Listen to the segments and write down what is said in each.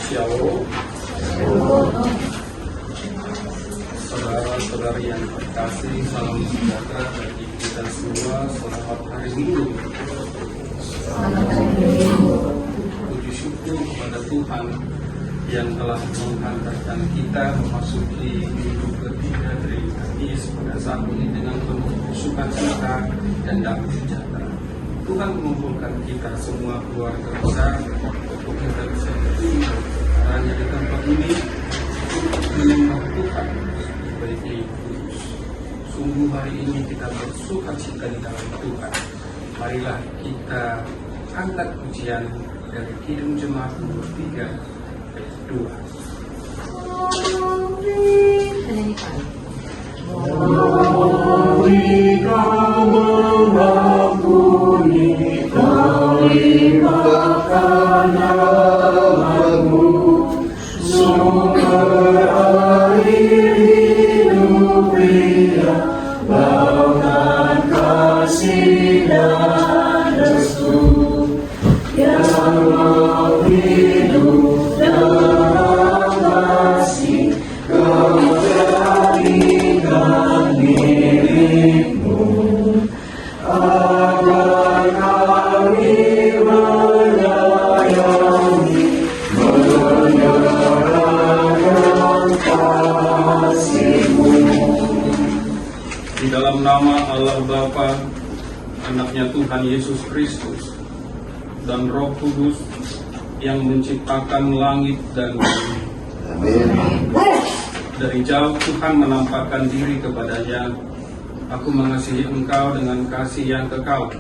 Shalom. Saudara-saudari yang terkasih, salam sejahtera bagi kita semua. Selamat hari Minggu. Puji syukur kepada Tuhan yang telah menghantarkan kita memasuki minggu ketiga dari Kamis pada saat ini dengan penuh sukacita dan damai sejahtera. Tuhan mengumpulkan kita semua keluarga besar untuk kita bisa berkumpul hanya di tempat ini untuk menyembah Tuhan sebagai kudus. Sungguh hari ini kita bersukacita di dalam Tuhan. Marilah kita angkat pujian dari Kidung Jemaat nomor 3 ayat 2. Mari kau mengampuni terlimpahkan rahmat-Mu, sumber air hidup liat, lautan kasih dan restu, yang mau hidup dalam kasih, Kau jadikan milik-Mu, agar kami menyayangi, menyerahkan kasih-Mu. Di dalam nama Allah Bapa, Anaknya Tuhan Yesus Kristus, dan Roh Kudus yang menciptakan langit dan bumi. Amin. Dari jauh Tuhan menampakkan diri kepadanya. Aku mengasihi engkau dengan kasih yang kekal.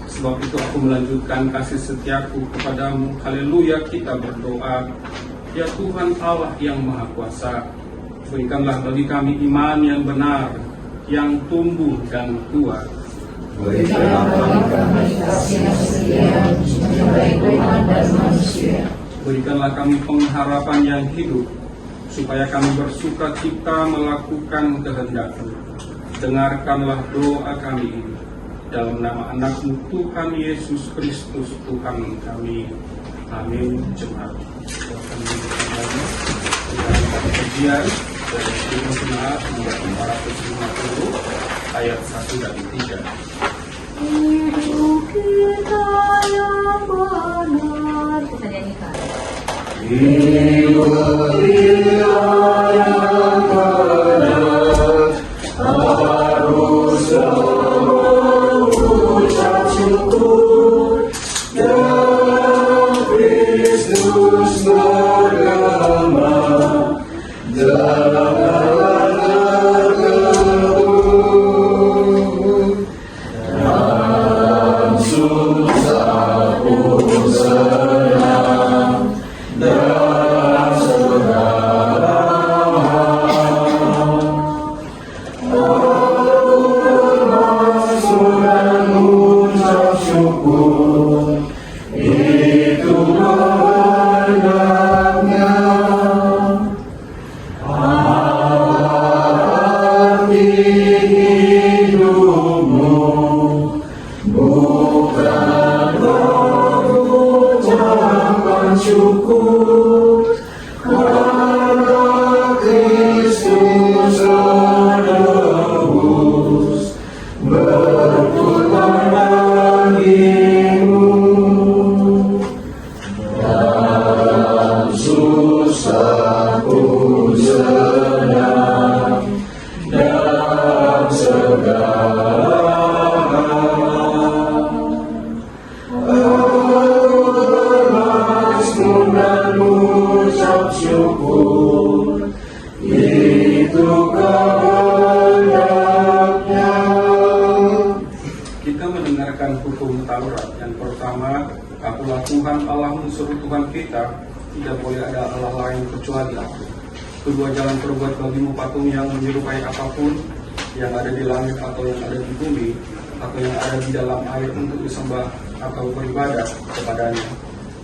Sebab itu aku melanjutkan kasih setiaku kepadamu. Haleluya, kita berdoa. Ya Tuhan Allah yang Maha Kuasa, berikanlah bagi kami iman yang benar, yang tumbuh dan kuat. Berikanlah bagi kami kasih yang setia, mencintai Tuhan dan manusia. Berikanlah kami pengharapan yang hidup, supaya kami bersuka cita melakukan kehendak-Mu. Dengarkanlah doa kami ini, dalam nama Anak-Mu Tuhan Yesus Kristus Tuhan kami. Amin. Jemaat, silakan duduk kembali. Kita pujian dari Kidung Jemaat nomor 450 ayat 1 dan 3. Hidup kita yang benar. Kita nyanyikan. Hidup kita yang benar, harus mengucap syukur, dalam Kristus bergema, janganlah terkebun, dalam susah pun senang, dalam segala hal. Aku bermaksud dan ucap syukur, itu banyaknya. Arti hidupmu bukan mengucapkan syukur, karena Kristus menebus, berputar bagimu. Dalam susah pun senang, dalam segala hal. Aku bermasmur dan ucap syukur, itu kehendaknya. Kita mendengarkan hukum Taurat. Yang pertama, akulah Tuhan Allahmu, seru Tuhan kita, tidak boleh ada Allah lain kecuali Aku. Kedua, jangan perbuat bagimu patung yang menyerupai apapun yang ada di langit atau yang ada di bumi atau yang ada di dalam air untuk disembah atau beribadah kepadanya.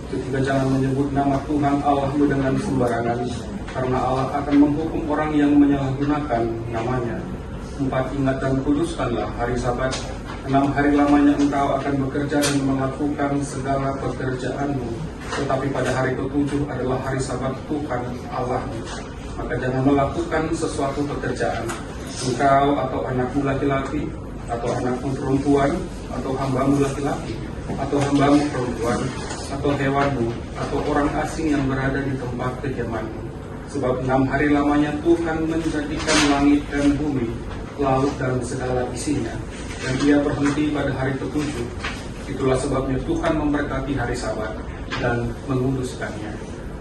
Ketiga, jangan menyebut nama Tuhan Allahmu dengan sembarangan, karena Allah akan menghukum orang yang menyalahgunakan namanya. 4, ingat dan kuduskanlah hari Sabat. 6 hari lamanya engkau akan bekerja dan melakukan segala pekerjaanmu, tetapi pada hari ke-7 adalah hari Sabat Tuhan Allahmu. Maka jangan melakukan sesuatu pekerjaan, engkau atau anakmu laki-laki, atau anakmu perempuan, atau hambamu laki-laki, atau hambamu perempuan, atau hewanmu, atau orang asing yang berada di tempat kediamanmu. Sebab 6 hari lamanya Tuhan menjadikan langit dan bumi, laut dan segala isinya, dan Ia berhenti pada hari ke-7. Itulah sebabnya Tuhan memberkati hari Sabat dan menguduskannya.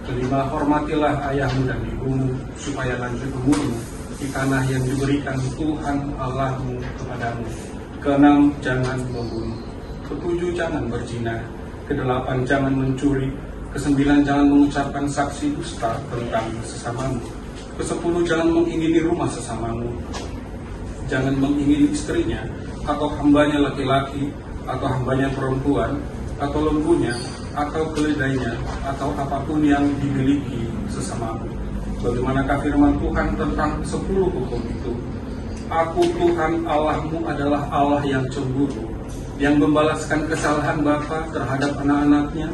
Kelima, hormatilah ayahmu dan ibumu, supaya lanjut umurmu di tanah yang diberikan Tuhan Allahmu kepadamu. Keenam, jangan membunuh. Ketujuh, jangan berzina. Kedelapan, jangan mencuri. Kesembilan, jangan mengucapkan saksi dusta tentang sesamamu. Kesepuluh, jangan mengingini rumah sesamamu. Jangan mengingini istrinya, atau hambanya laki-laki, atau hambanya perempuan, atau lembunya, atau keledainya, atau apapun yang dimiliki sesamamu. Bagaimanakah firman Tuhan tentang 10 hukum itu? Aku Tuhan Allahmu adalah Allah yang cemburu, yang membalaskan kesalahan bapa terhadap anak-anaknya,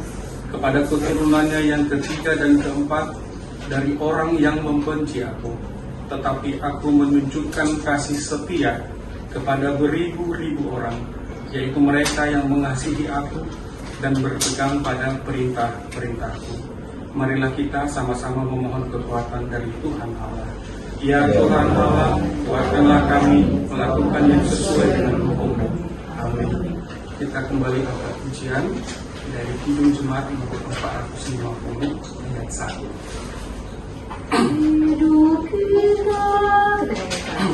kepada keturunannya yang ketiga dan keempat dari orang yang membenci aku. Tetapi aku menunjukkan kasih setia kepada beribu-ribu orang, yaitu mereka yang mengasihi aku dan berpegang pada perintah-perintahku. Marilah kita sama-sama memohon kekuatan dari Tuhan Allah. Ya Tuhan Allah, kuatkanlah kami melakukan yang sesuai dengan hukum-Mu. Amin. Kita kembali ke pujian dari Kidung Jemaat nomor 450 ayat 1. Hidup kita, kita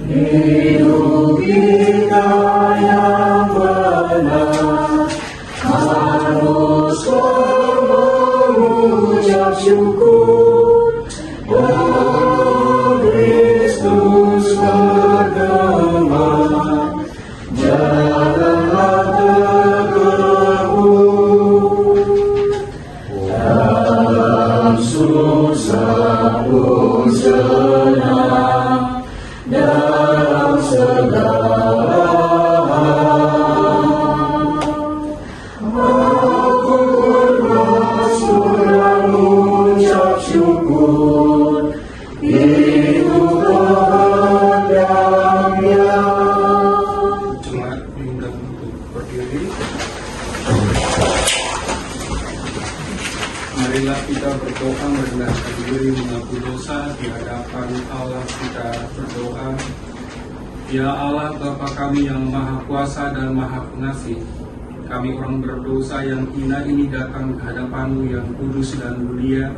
hidup kita yang benar harus mengucap syukur. Oh Kristus bergema, jalanlah tegakmu dalam susah pun senang, dalam segala hal. Aku bersuara mengucap syukur, itu kehendaknya. Jemaat diundang untuk berdiri. Marilah kita berdoa merendahkan diri mengaku dosa di hadapan Allah. Kita berdoa. Ya Allah, Bapa kami yang Maha Kuasa dan Maha Pengasih, kami orang berdosa yang hina ini datang ke hadapan-Mu yang kudus dan mulia,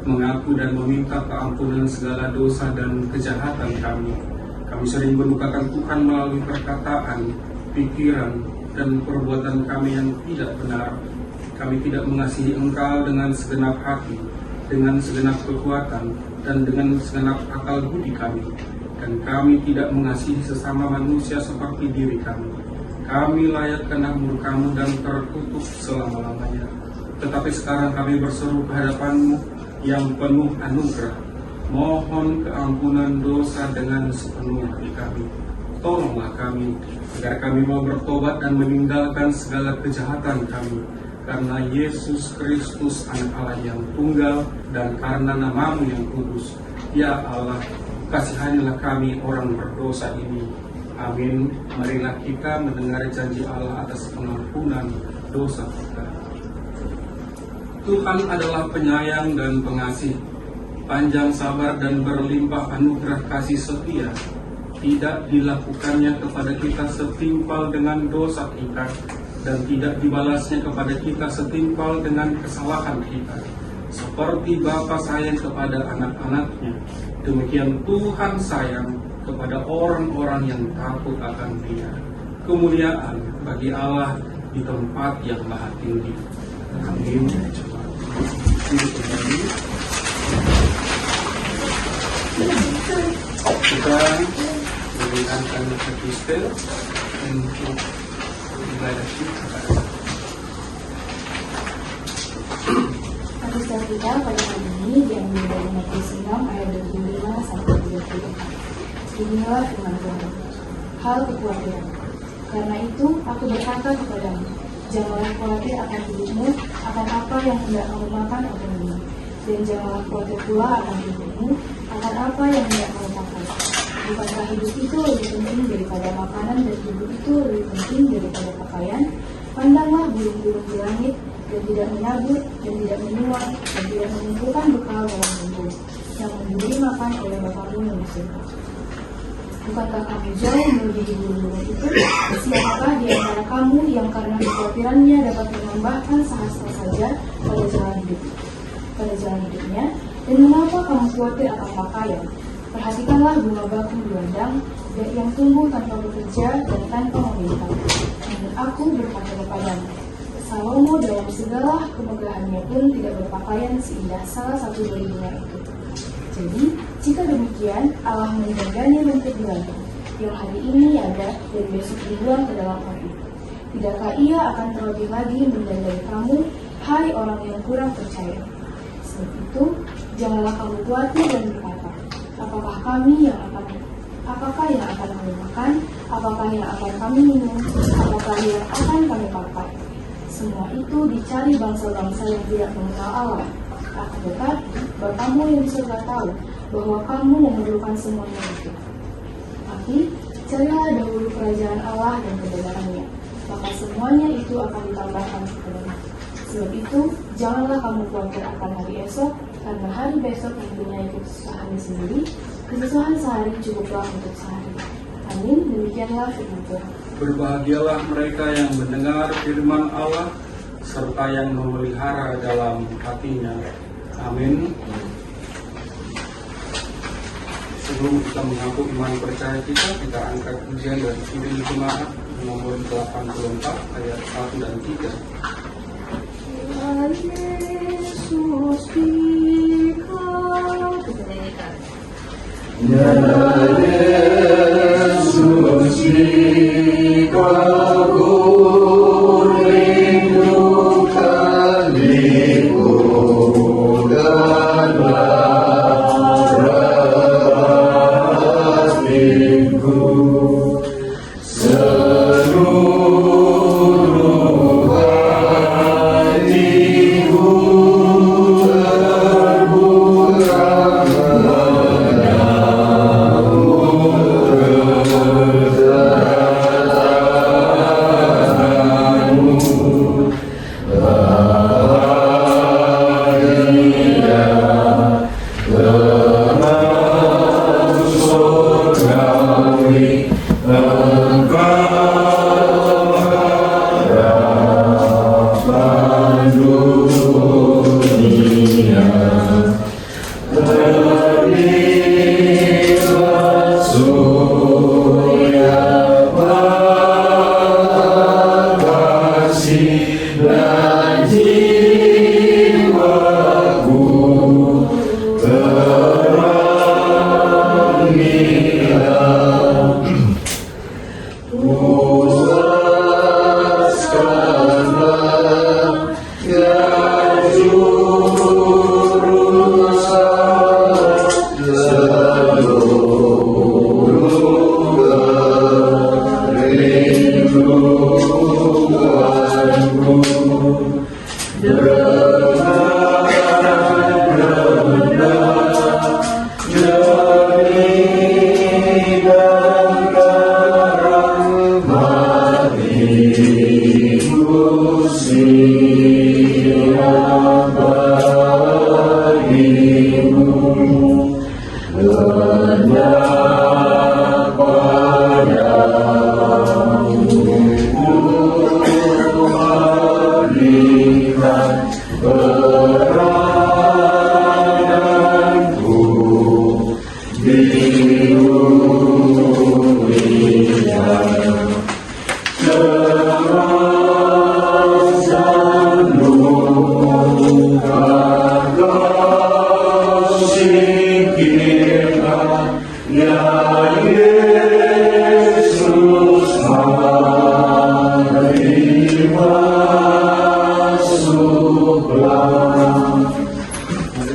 mengaku dan meminta keampunan segala dosa dan kejahatan kami. Kami sering melukakan Tuhan melalui perkataan, pikiran, dan perbuatan kami yang tidak benar. Kami tidak mengasihi Engkau dengan segenap hati, dengan segenap kekuatan, dan dengan segenap akal budi kami. Dan kami tidak mengasihi sesama manusia seperti diri kami. Kami layak kena murka-Mu dan terkutuk selama-lamanya. Tetapi sekarang kami berseru ke hadapan-Mu yang penuh anugerah. Mohon keampunan dosa dengan sepenuh hati kami. Tolonglah kami, agar kami mau bertobat dan meninggalkan segala kejahatan kami. Karena Yesus Kristus Anak Allah yang tunggal dan karena nama-Mu yang kudus. Ya Allah, kasihanilah kami orang berdosa ini. Amin. Marilah kita mendengar janji Allah atas pengampunan dosa kita. Tuhan adalah penyayang dan pengasih, panjang sabar dan berlimpah anugerah kasih setia. Tidak dilakukannya kepada kita setimpal dengan dosa kita, dan tidak dibalasnya kepada kita setimpal dengan kesalahan kita. Seperti Bapa sayang kepada anak-anaknya, demikian Tuhan sayang kepada orang-orang yang takut akan Dia. Kemuliaan bagi Allah di tempat yang maha tinggi. Amin. Kita mendengarkan epistel untuk ibadah kita. Epistel kita pada hari ini diambil dari Matius 6 ayat 25 sampai 34. Inilah firman Tuhan. Hal kekhawatiran. Karena itu, aku berkata kepadamu, janganlah khawatir akan hidupmu, akan apa yang hendak kamu makan atau minum. Dan janganlah khawatir pula akan hidupmu, akan apa yang hendak kamu pakai. Bukankah hidup itu lebih penting daripada makanan dan tubuh itu lebih penting daripada pakaian? Pandanglah burung-burung di langit, dan tidak menabur, dan tidak menuai, dan tidak mengumpulkan bekal dalam lumbung, yang diberi makan oleh Bapamu yang di surga. Bukankah kamu jauh melebihi burung-burung itu? Siapakah di antara kamu yang karena kekhawatirannya dapat menambahkan sehasta saja pada jalan hidupnya? Dan mengapa kamu khawatir akan pakaian? Perhatikanlah bunga bakung di ladang, yang tumbuh tanpa bekerja dan tanpa meminta. Namun aku berkata kepadamu, Salomo dalam segala kemegahannya pun tidak berpakaian seindah salah satu dari bunga itu. Jadi, jika demikian, Allah menjaganya rumput di ladang, yang hari ini ada dan besok dibuang ke dalam api. Tidakkah Ia akan terlebih lagi menjaganya kamu, hai orang yang kurang percaya? Sebab itu, janganlah kamu khawatir dan berkata, apakah yang akan kami makan, apakah yang akan kami minum, apakah yang akan kami pakai? Semua itu dicari bangsa-bangsa yang tidak mengenal Allah. Akan tetapi, Bapamu yang di surga tahu bahwa kamu memerlukan semuanya itu. Tapi, carilah dahulu kerajaan Allah dan kebenarannya, maka semuanya itu akan ditambahkan kepadamu. Sebab itu, janganlah kamu khawatir akan hari esok, karena hari besok mempunyai kesusahannya sendiri. Kesusahan sehari cukuplah untuk sehari. Amin. Demikianlah firman Tuhan. Berbahagialah mereka yang mendengar firman Allah serta yang memelihara dalam hatinya. Amin. Sebelum kita mengaku iman percaya kita angkat pujian dari Injil Jemaat nomor 84 ayat 1 dan 3. Yesus dikau. Ya Yesus dikau, rindukan liku dan batinku. Seluruh hatiku terbuka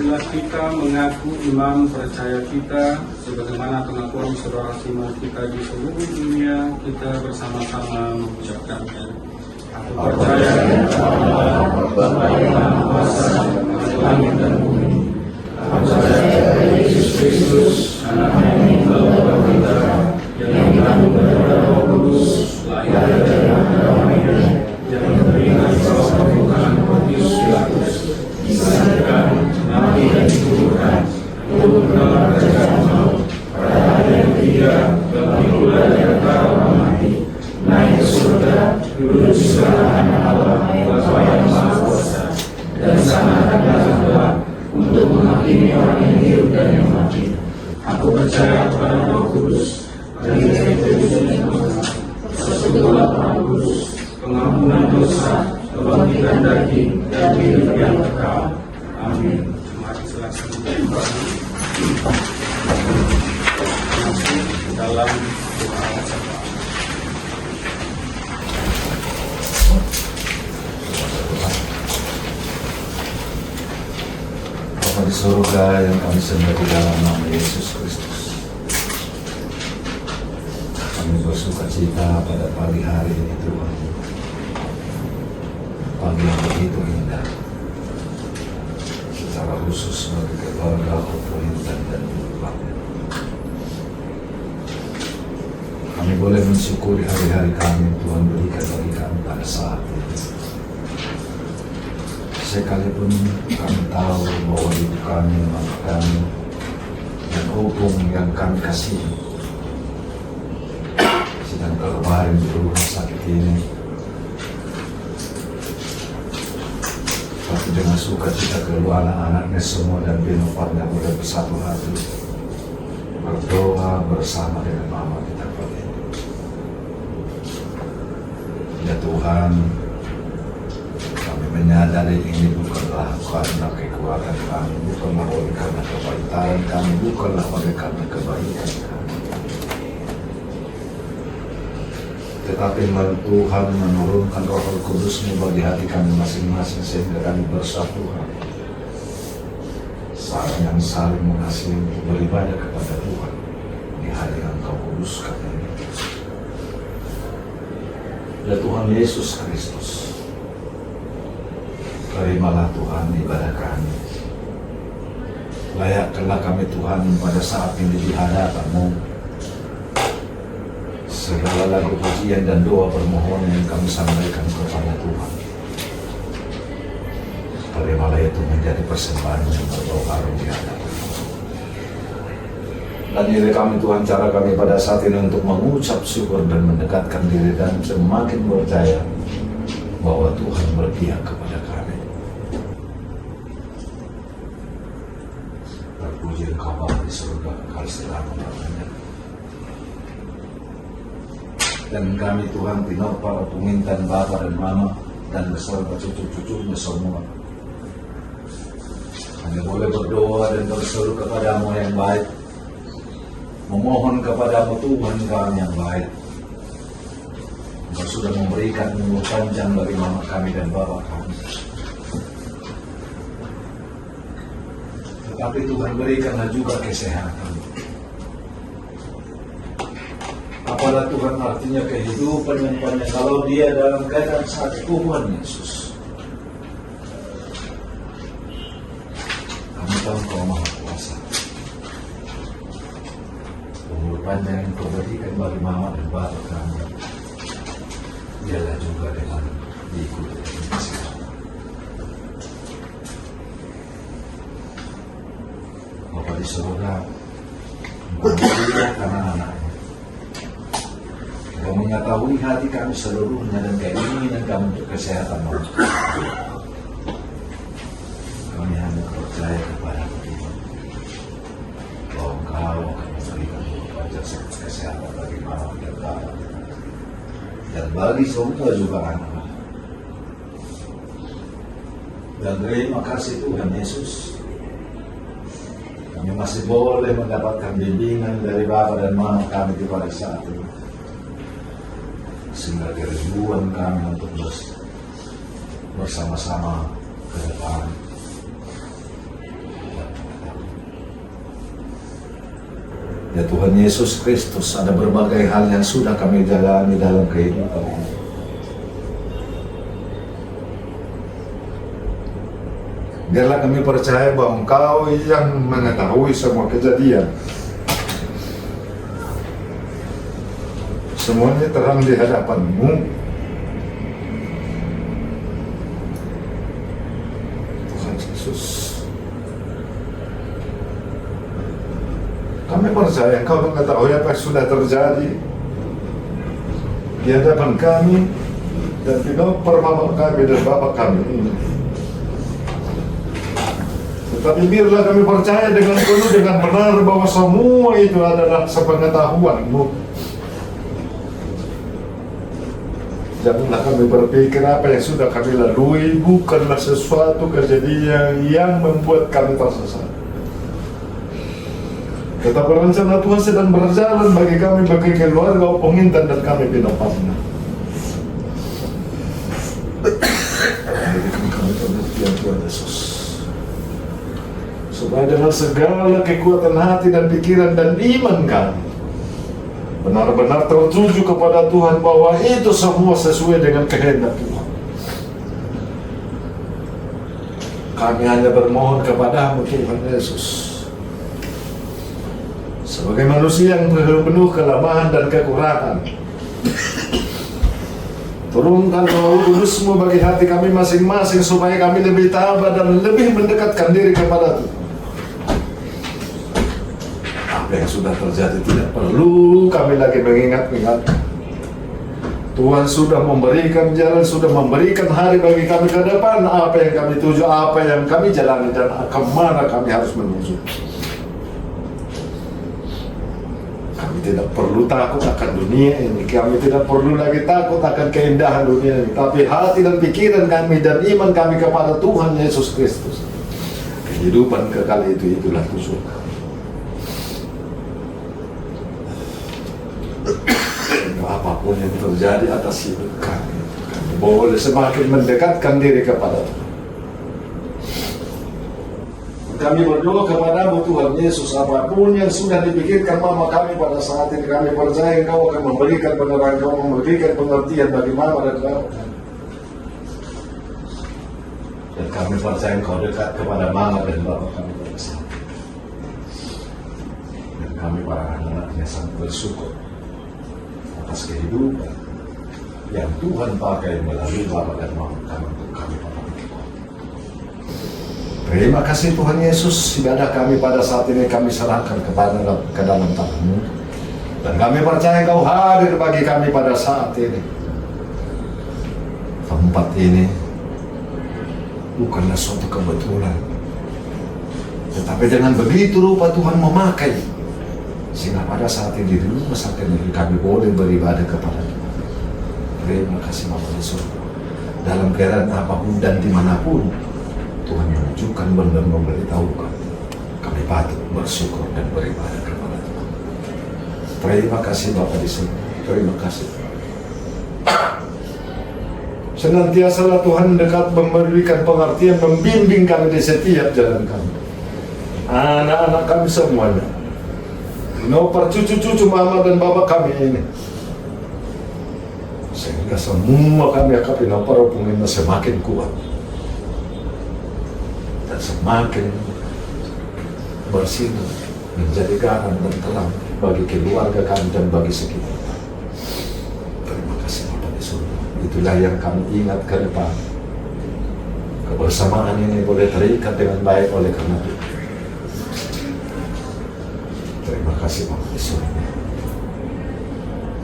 Marilah kita mengaku iman percaya kita sebagaimana pengakuan saudara seiman kita di seluruh dunia. Kita bersama-sama mengucapkannya. Aku percaya kepada Allah, Bapa yang Maha Kuasa, langit dan bumi. Aku percaya kepada Yesus Kristus, Anak-Nya yang tunggal bagi kita, yang dikandung dari Roh Kudus, lahir dari Maria, yang teringat bersama Tuhan Pontius Pilatus, disalibkan, mati dan dikuburkan, turun dalam kerajaan maut, pada hari yang ketiga bangkit pula dari antara orang mati, naik ke surga, duduk di sebelah kanan Allah, Bapa yang Maha Kuasa, dan sana akan datang kelak untuk menghakimi orang yang hidup dan yang mati. Aku percaya kepada Roh Kudus, persekutuan Roh Kudus, pengampunan dosa, kebangkitan daging, dan hidup yang kekal. Amin. Mari silakan masuk dalam doa bersama. Bapa di surga yang kami sembah di dalam nama Yesus Kristus, kami bersuka cita pada pagi hari ini Tuhan, pagi yang begitu indah, secara khusus bagi keluarga Opo Intan dan Bapak. Kami boleh mensyukuri hari-hari kami Tuhan berikan bagi kami pada saat ini. Sekalipun kami tahu bahwa ibu kami, mama kami, dan opung yang kami kasih sedang terbaring di rumah sakit ini, tapi dengan sukacita kedua anak-anaknya semua dan Binoparnya boleh bersatu hati berdoa bersama dengan mama di tempat ini. Ya Tuhan, menyadari ini bukanlah karena kekuatan kami, bukanlah oleh karena kebaikan kami, bukanlah oleh karena kebaikan kami, tetapi Tuhan menurunkan Roh Kudus-Mu bagi hati kami masing-masing sehingga kami bersatu hati, saling mengasihi untuk beribadah kepada Tuhan di hari yang Kau kuduskan ini. Ya Tuhan Yesus Kristus, terimalah Tuhan ibadah kami. Layakkanlah kami Tuhan pada saat ini di hadapan-Mu. Segala lagu pujian dan doa permohonan yang kami sampaikan kepada Tuhan, terimalah itu menjadi persembahan yang berbau harum di hadapan-Mu. Dan diri kami Tuhan, cara kami pada saat ini untuk mengucap syukur dan mendekatkan diri dan semakin percaya bahwa Tuhan berpihak kepada kami. Terpuji Engkau Bapa di surga, kekal selama-lamanya. Dan kami Tuhan Tino para pengintan Bapa dan Mama dan beserta cucu-cucunya semua, kami boleh berdoa dan berseru kepadamu yang baik, memohon kepadamu Tuhan kami yang baik. Engkau sudah memberikan umur panjang bagi mama kami dan bapa kami, tetapi Tuhan berikanlah juga kesehatan. Apalah Tuhan artinya kehidupan yang panjang kalau dia dalam keadaan sakit, Tuhan Yesus. Kami tahu Kau Maha Kuasa. Umur panjang yang Kau berikan bagi mama dan bapa kami, ialah juga dengan diikuti dengan kesehatan. Bapa di surga, memberkati anak-anaknya. Kau mengetahui hati kami seluruhnya dan keinginan kami untuk kesehatan mereka. Kami hanya percaya kepada Tuhan bahwa Engkau akan memberikan wajah kesehatan bagi mama dan bapa, dan bagi semua juga anak-anak. Dan terima kasih Tuhan Yesus, kami masih boleh mendapatkan bimbingan dari Bapa dan Mama kami pada saat ini, sehingga kerinduan kami untuk bersama-sama ke depan Ya Tuhan Yesus Kristus, ada berbagai hal yang sudah kami jalani dalam kehidupan ini. Biarlah kami percaya bahwa Engkau yang mengetahui semua kejadian. Semuanya terang di hadapan-Mu. Tuhan Yesus, kami percaya Engkau mengetahui apa yang sudah terjadi di hadapan kami dan di dalam permama kami dan Bapa kami ini. Tetapi biarlah kami percaya dengan penuh, dengan benar bahwa semua itu adalah sepengetahuan-Mu. Janganlah kami berpikir apa yang sudah kami lalui bukanlah sesuatu kejadian yang membuat kami tersesat. Tetapi rencana Tuhan sedang berjalan bagi kami, bagi keluarga, pengintan dan kami pinapasnya. Berikan kami pengertian Tuhan Yesus, supaya dengan segala kekuatan hati dan pikiran dan iman kami benar-benar tertuju kepada Tuhan, bahwa itu semua sesuai dengan kehendak Tuhan. Kami hanya bermohon kepada-Mu Tuhan Yesus, sebagai manusia yang penuh kelemahan dan kekurangan, turunkan Roh Kudus-Mu bagi hati kami masing-masing, supaya kami lebih tabah dan lebih mendekatkan diri kepada Tuhan. Apa yang sudah terjadi tidak perlu kami lagi mengingat-ingat. Tuhan sudah memberikan jalan, sudah memberikan hari bagi kami ke depan, apa yang kami tuju, apa yang kami jalani, dan kemana kami harus menuju. Kami tidak perlu takut akan dunia ini, kami tidak perlu lagi takut akan keindahan dunia ini, tapi hati dan pikiran kami dan iman kami kepada Tuhan Yesus Kristus, kehidupan kekal itulah tujuan kami. Apapun yang terjadi atas hidup kami boleh semakin mendekatkan diri kepada Tuhan. Kami berdoa kepada-Mu Tuhan Yesus, apapun yang sudah dipikirkan mama kami pada saat ini, kami percaya Engkau akan memberikan penerangan, Engkau memberikan pengertian bagi mama dan Bapa kami. Dan kami percaya Engkau dekat kepada mama dan Bapa kami pada saat ini. Dan kami para anak-anaknya sangat bersyukur atas kehidupan yang Tuhan pakai melalui Bapa dan Mama kami untuk kami para anak. Terima kasih Tuhan Yesus, ibadah kami pada saat ini kami serahkan ke dalam tangan-Mu, dan kami percaya Engkau hadir bagi kami pada saat ini. Tempat ini bukanlah suatu kebetulan, tetapi dengan begitu rupa Tuhan memakai, sehingga pada saat ini di rumah sakit ini kami boleh beribadah kepada Tuhan. Terima kasih Bapa di surga. Dalam keadaan apapun dan dimanapun Tuhan menunjukkan dan memberitahukan, kami patut bersyukur dan beribadah kepada Tuhan. Terima kasih Bapa di surga. Terima kasih. Senantiasalah Tuhan dekat memberikan pengertian, membimbing kami di setiap jalan kami. Anak-anak kami semuanya, nopar cucu-cucu mama dan bapa kami ini, sehingga semua kami akan nopar hubungannya semakin kuat dan semakin bersinar, menjadi garam dan terang bagi keluarga kami dan bagi sekitar. Terima kasih Bapa di surga. Itulah yang kami ingat ke depan. Kebersamaan ini boleh terikat dengan baik oleh karena itu. Terima kasih Bapa di surga.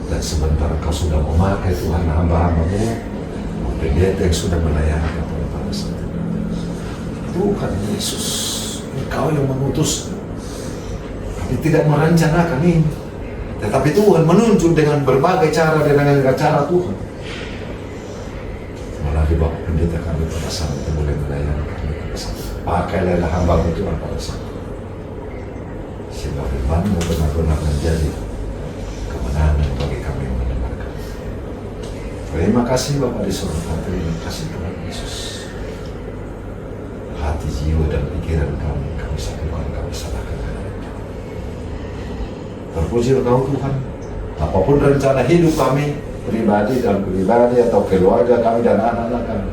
Dan sebentar Kau sudah memakai Tuhan hamba-hamba-Mu, pendeta yang sudah melayani kepada para saat ini. Tuhan Yesus, Engkau yang mengutus. Kami tidak merencanakan ini, tetapi Tuhan menunjuk dengan berbagai cara dan dengan cara Tuhan. Melalui Bapak pendeta kami pada saat itu boleh melayani kami pada saat itu. Pakailah hamba-Mu Tuhan pada saat itu, sehingga firman-Mu benar-benar menjadi kemenangan bagi kami yang mendengarkan. Terima kasih Bapa di surga. Terima kasih Tuhan Yesus. Hati, jiwa dan pikiran kami satukan, kami serahkan kepada Engkau. Terpuji Engkau Tuhan. Apapun rencana hidup kami, pribadi dan pribadi atau keluarga kami dan anak-anak kami,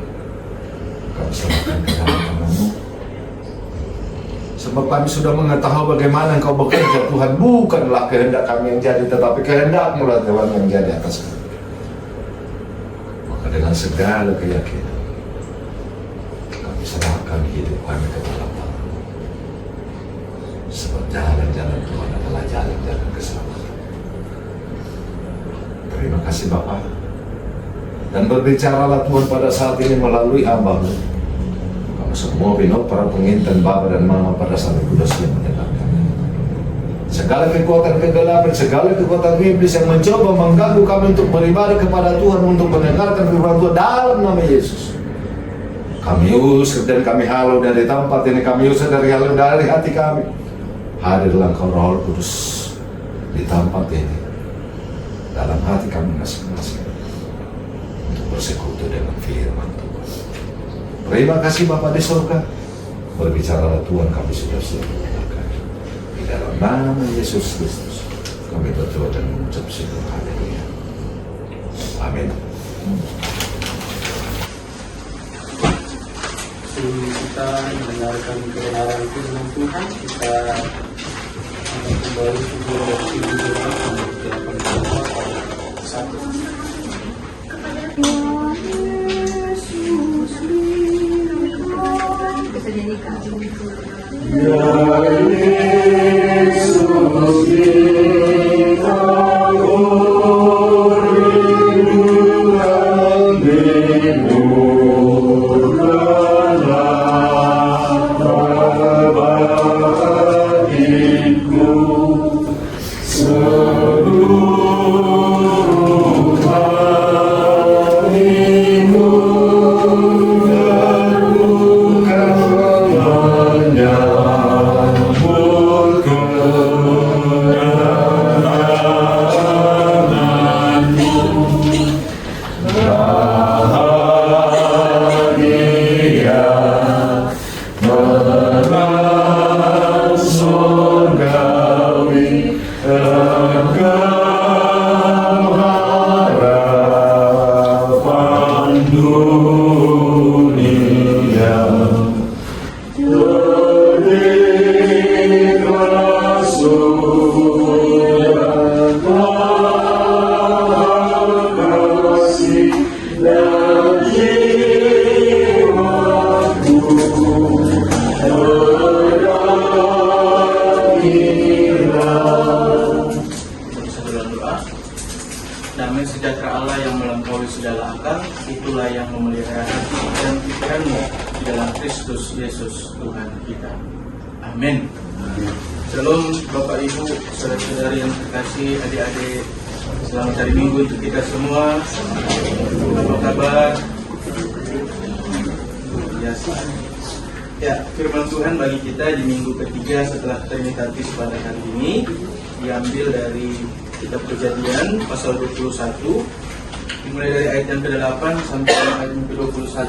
kami serahkan ke dalam tangan-Mu. Sebab kami sudah mengetahui bagaimana Engkau bekerja Tuhan. Bukanlah kehendak kami yang jadi, tetapi kehendak-Mu lah Tuhan yang jadi atas kami. Maka dengan segala keyakinan, kami serahkan hidup kami ke dalam tangan-Mu. Sebab jalan-jalan Tuhan adalah jalan-jalan keselamatan. Terima kasih Bapa. Dan berbicaralah Tuhan pada saat ini melalui hamba-Mu. Kami semua binok para penginten Bapa dan Mama pada saat kudus yang mendengarkan. Segala kekuatan kegelapan, segala kekuatan iblis yang mencoba mengganggu kami untuk beribadah kepada Tuhan, untuk mendengarkan firman Tuhan dalam nama Yesus, kami usir dan kami halau dari tempat ini, kami usir dari hati kami. Hadirlah Engkau Roh Kudus di tempat ini, dalam hati kami masing-masing, untuk bersekutu dengan firman Tuhan. Terima kasih Bapa di surga. Berbicaralah Tuhan, kami sudah siap mendengarkan. Di dalam nama Yesus Kristus kami berdoa dan mengucap syukur. Haleluya. Amin. Sebelum kita mendengarkan kebenaran firman Tuhan, kita akan kembali ke Ibu Doa nomor 84 ayat 1. Bisa nyanyikan. Damai sejahtera Allah yang melampaui segala akal, itulah yang memelihara hati dan pikiranmu di dalam Kristus Yesus Tuhan kita. Amin. Shalom Bapak Ibu, saudara-saudari yang terkasih, adik-adik. Selamat hari Minggu untuk kita semua. Apa kabar? Biasa. Ya, firman Tuhan bagi kita di minggu ketiga setelah Trinitatis pada hari ini diambil dari Kitab Kejadian pasal 21, dimulai dari ayat yang ke-8 sampai ayat yang ke-21.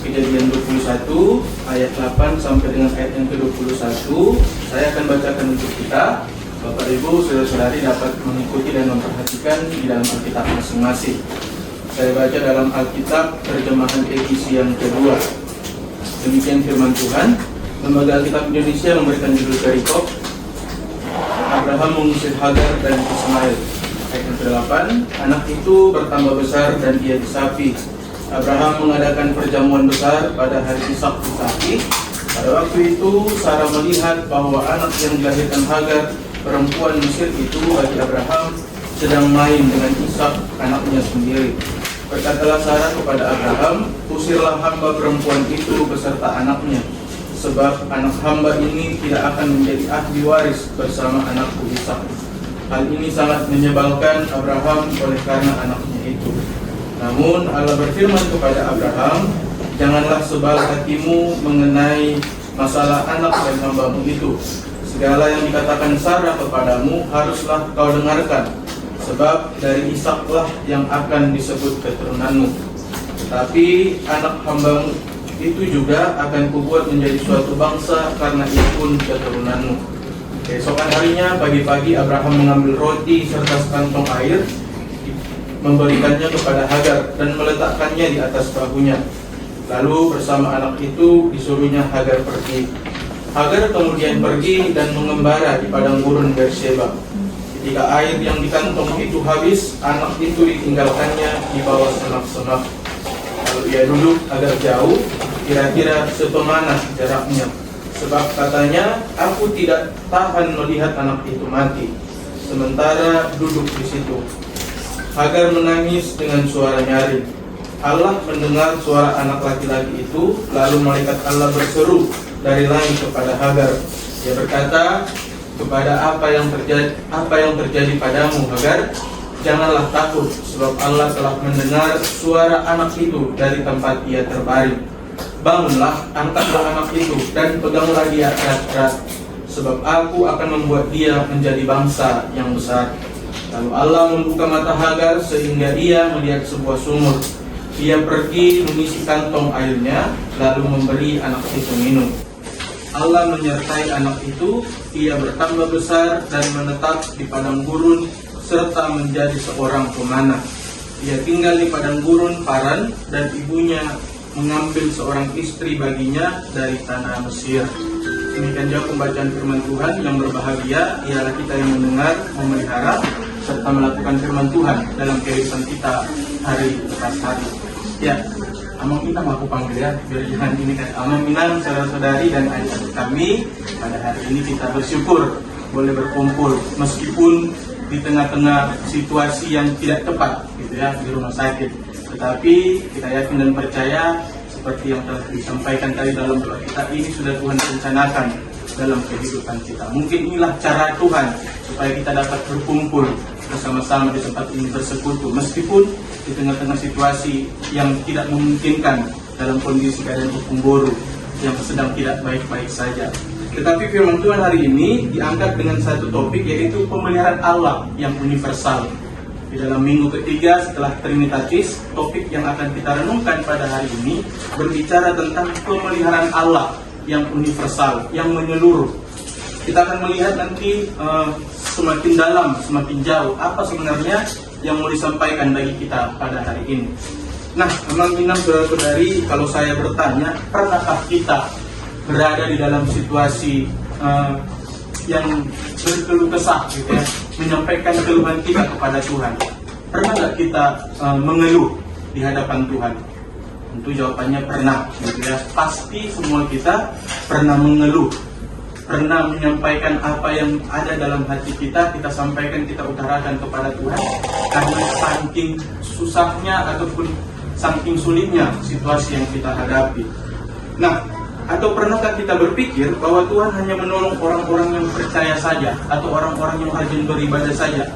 Kejadian 21 ayat 8 sampai dengan ayat yang ke-21 saya akan bacakan untuk kita. Bapak Ibu, saudara-saudari dapat mengikuti dan memperhatikan di dalam Alkitab masing-masing. Saya baca dalam Alkitab terjemahan edisi yang kedua. Demikian firman Tuhan. Lembaga Alkitab Indonesia memberikan judul perikop Abraham mengusir Hagar dan Ismail. Ayat yang ke-8, anak itu bertambah besar dan ia disapi. Abraham mengadakan perjamuan besar pada hari Ishak disapi. Pada waktu itu Sarah melihat bahwa anak yang dilahirkan Hagar, perempuan Mesir itu, bagi Abraham sedang main dengan Ishak anaknya sendiri. Berkatalah Sarah kepada Abraham, usirlah hamba perempuan itu beserta anaknya, sebab anak hamba ini tidak akan menjadi ahli waris bersama anakku Ishak. Hal ini sangat menyebalkan Abraham oleh karena anaknya itu. Namun Allah berfirman kepada Abraham, janganlah sebal hatimu mengenai masalah anak dan hambamu itu. Segala yang dikatakan Sarah kepadamu haruslah kau dengarkan, sebab dari Ishaklah yang akan disebut keturunanmu. Tetapi anak hambamu itu juga akan kubuat menjadi suatu bangsa karena ia pun keturunanmu. Keesokan harinya pagi-pagi Abraham mengambil roti serta sekantong air, memberikannya kepada Hagar dan meletakkannya di atas bahunya. Lalu bersama anak itu disuruhnya Hagar pergi. Hagar kemudian pergi dan mengembara di padang gurun Berseba. Ketika air yang di kantong itu habis, anak itu ditinggalkannya di bawah semak-semak. Lalu ia duduk agak jauh, kira-kira sepemana jaraknya. Sebab katanya, aku tidak tahan melihat anak itu mati. Sementara duduk di situ, Hagar menangis dengan suara nyaring. Allah mendengar suara anak laki-laki itu, lalu malaikat Allah berseru dari langit kepada Hagar. Dia berkata, kepada apa yang terjadi padamu, Hagar, janganlah takut, sebab Allah telah mendengar suara anak itu dari tempat ia terbaring. Bangunlah, angkatlah anak itu dan peganglah dia erat-erat, sebab aku akan membuat dia menjadi bangsa yang besar. Lalu Allah membuka mata Hagar sehingga ia melihat sebuah sumur. Ia pergi mengisi kantong airnya, lalu memberi anak itu minum. Allah menyertai anak itu, ia bertambah besar dan menetap di padang gurun serta menjadi seorang pemanah. Ia tinggal di padang gurun Paran dan ibunya mengambil seorang istri baginya dari tanah Mesir. Demikian juga pembacaan firman Tuhan. Yang berbahagia ialah kita yang mendengar, memelihara, serta melakukan firman Tuhan dalam kehidupan kita hari lepas hari. Ya, Amang Minang aku panggil ya, biar jangan ini kan. Amang Minang, saudara-saudari dan adik-adik kami, pada hari ini kita bersyukur boleh berkumpul meskipun di tengah-tengah situasi yang tidak tepat gitu ya, di rumah sakit. Tetapi kita yakin dan percaya seperti yang telah disampaikan tadi dalam doa kita, ini sudah Tuhan rencanakan dalam kehidupan kita. Mungkin inilah cara Tuhan supaya kita dapat berkumpul bersama-sama di tempat ini, bersekutu meskipun di tengah-tengah situasi yang tidak memungkinkan, dalam kondisi keadaan hukum boru yang sedang tidak baik-baik saja. Tetapi firman Tuhan hari ini diangkat dengan satu topik, yaitu pemeliharaan Allah yang universal. Di dalam minggu ketiga setelah Trinitatis, topik yang akan kita renungkan pada hari ini berbicara tentang pemeliharaan Allah yang universal, yang menyeluruh. Kita akan melihat nanti semakin dalam, semakin jauh apa sebenarnya yang mau disampaikan bagi kita pada hari ini. Nah, Amang Minang, saudara-saudari, kalau saya bertanya, pernahkah kita berada di dalam situasi yang berkeluh kesah gitu ya, menyampaikan keluhan kita kepada Tuhan? Pernah nggak kita mengeluh di hadapan Tuhan? Tentu jawabannya pernah gitu ya. Pasti semua kita pernah mengeluh, pernah menyampaikan apa yang ada dalam hati kita sampaikan, kita utarakan kepada Tuhan karena saking susahnya ataupun saking sulitnya situasi yang kita hadapi. Nah, atau pernahkah kita berpikir bahwa Tuhan hanya menolong orang-orang yang percaya saja atau orang-orang yang rajin beribadah saja?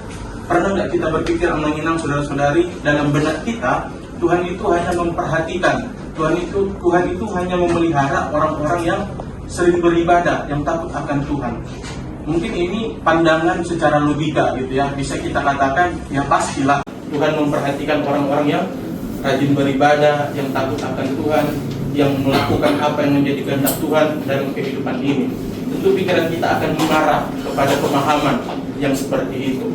Pernah nggak kita berpikir, Amang Minang, saudara-saudari, dalam benak kita Tuhan itu hanya memperhatikan, Tuhan itu hanya memelihara orang-orang yang sering beribadah, yang takut akan Tuhan? Mungkin ini pandangan secara logika gitu ya, bisa kita katakan ya pastilah Tuhan memperhatikan orang-orang yang rajin beribadah, yang takut akan Tuhan, yang melakukan apa yang menjadi kehendak Tuhan dalam kehidupan ini. Tentu pikiran kita akan mengarah kepada pemahaman yang seperti itu.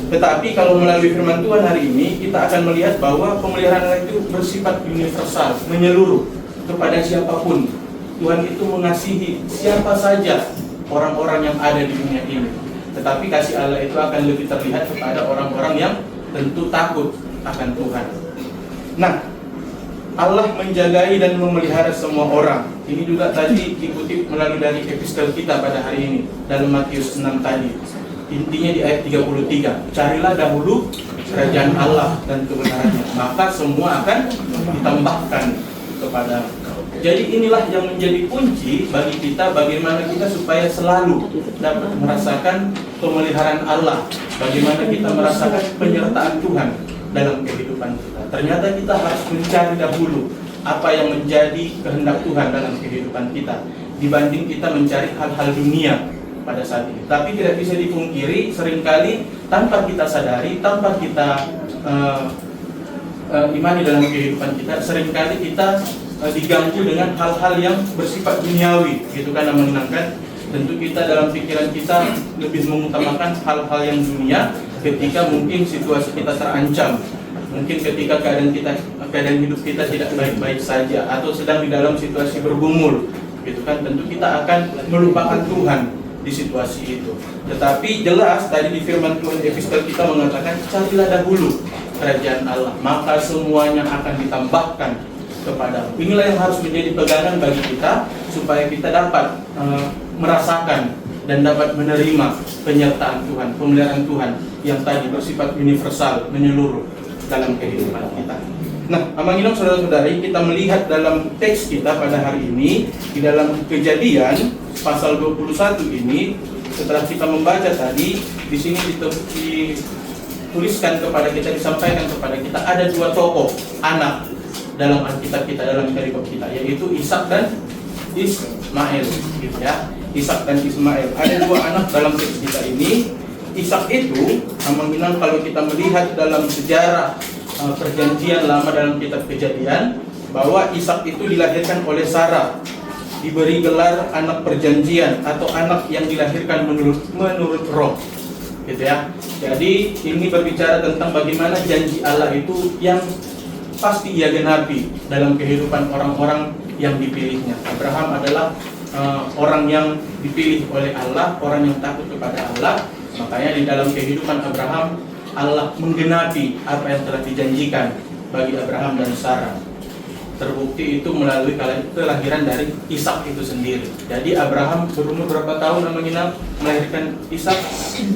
Tetapi kalau melalui firman Tuhan hari ini, kita akan melihat bahwa pemeliharaan itu bersifat universal, menyeluruh kepada siapapun. Tuhan itu mengasihi siapa saja orang-orang yang ada di dunia ini. Tetapi kasih Allah itu akan lebih terlihat kepada orang-orang yang tentu takut akan Tuhan. Nah, Allah menjagai dan memelihara semua orang. Ini juga tadi dikutip melalui dari epistel kita pada hari ini dalam Matius 6 tadi. Intinya di ayat 33, carilah dahulu kerajaan Allah dan kebenarannya, maka semua akan ditambahkan kepada. Jadi inilah yang menjadi kunci bagi kita, bagaimana kita supaya selalu dapat merasakan pemeliharaan Allah, bagaimana kita merasakan penyertaan Tuhan dalam kehidupan kita. Ternyata kita harus mencari dahulu apa yang menjadi kehendak Tuhan dalam kehidupan kita, dibanding kita mencari hal-hal dunia pada saat ini. Tapi tidak bisa dipungkiri, seringkali tanpa kita sadari, tanpa kita imani dalam kehidupan kita, seringkali kita diganggu dengan hal-hal yang bersifat duniawi, gitu kan, yang menyenangkan. Tentu kita dalam pikiran kita lebih mengutamakan hal-hal yang dunia ketika mungkin situasi kita terancam, mungkin ketika keadaan hidup kita tidak baik-baik saja atau sedang di dalam situasi bergumul, gitu kan. Tentu kita akan melupakan Tuhan di situasi itu. Tetapi jelas tadi di firman Tuhan epistel kita mengatakan, carilah dahulu kerajaan Allah, maka semuanya akan ditambahkan kepada. Inilah yang harus menjadi pegangan bagi kita supaya kita dapat merasakan dan dapat menerima penyertaan Tuhan, pemeliharaan Tuhan yang tadi bersifat universal, menyeluruh dalam kehidupan kita. Nah, Amanginam saudara-saudari, kita melihat dalam teks kita pada hari ini di dalam Kejadian pasal 21 ini, setelah kita membaca tadi, di sini dituliskan kepada kita, disampaikan kepada kita ada dua tokoh anak dalam Alkitab kita, dalam perikop kita, yaitu Ishak dan Ismail, gitu ya. Ishak dan Ismail, ada dua anak dalam teks kita ini. Ishak itu, Amanginam, kalau kita melihat dalam sejarah perjanjian lama dalam kitab Kejadian, bahwa Ishak itu dilahirkan oleh Sarah, diberi gelar anak perjanjian atau anak yang dilahirkan menurut roh, gitu ya. Jadi ini berbicara tentang bagaimana janji Allah itu yang pasti ia genapi dalam kehidupan orang-orang yang dipilihnya. Abraham adalah orang yang dipilih oleh Allah, orang yang takut kepada Allah. Makanya di dalam kehidupan Abraham, Allah menggenapi apa yang telah dijanjikan bagi Abraham dan Sarah. Terbukti itu melalui kelahiran dari Ishak itu sendiri. Jadi Abraham berumur berapa tahun Amanginam melahirkan Ishak? 100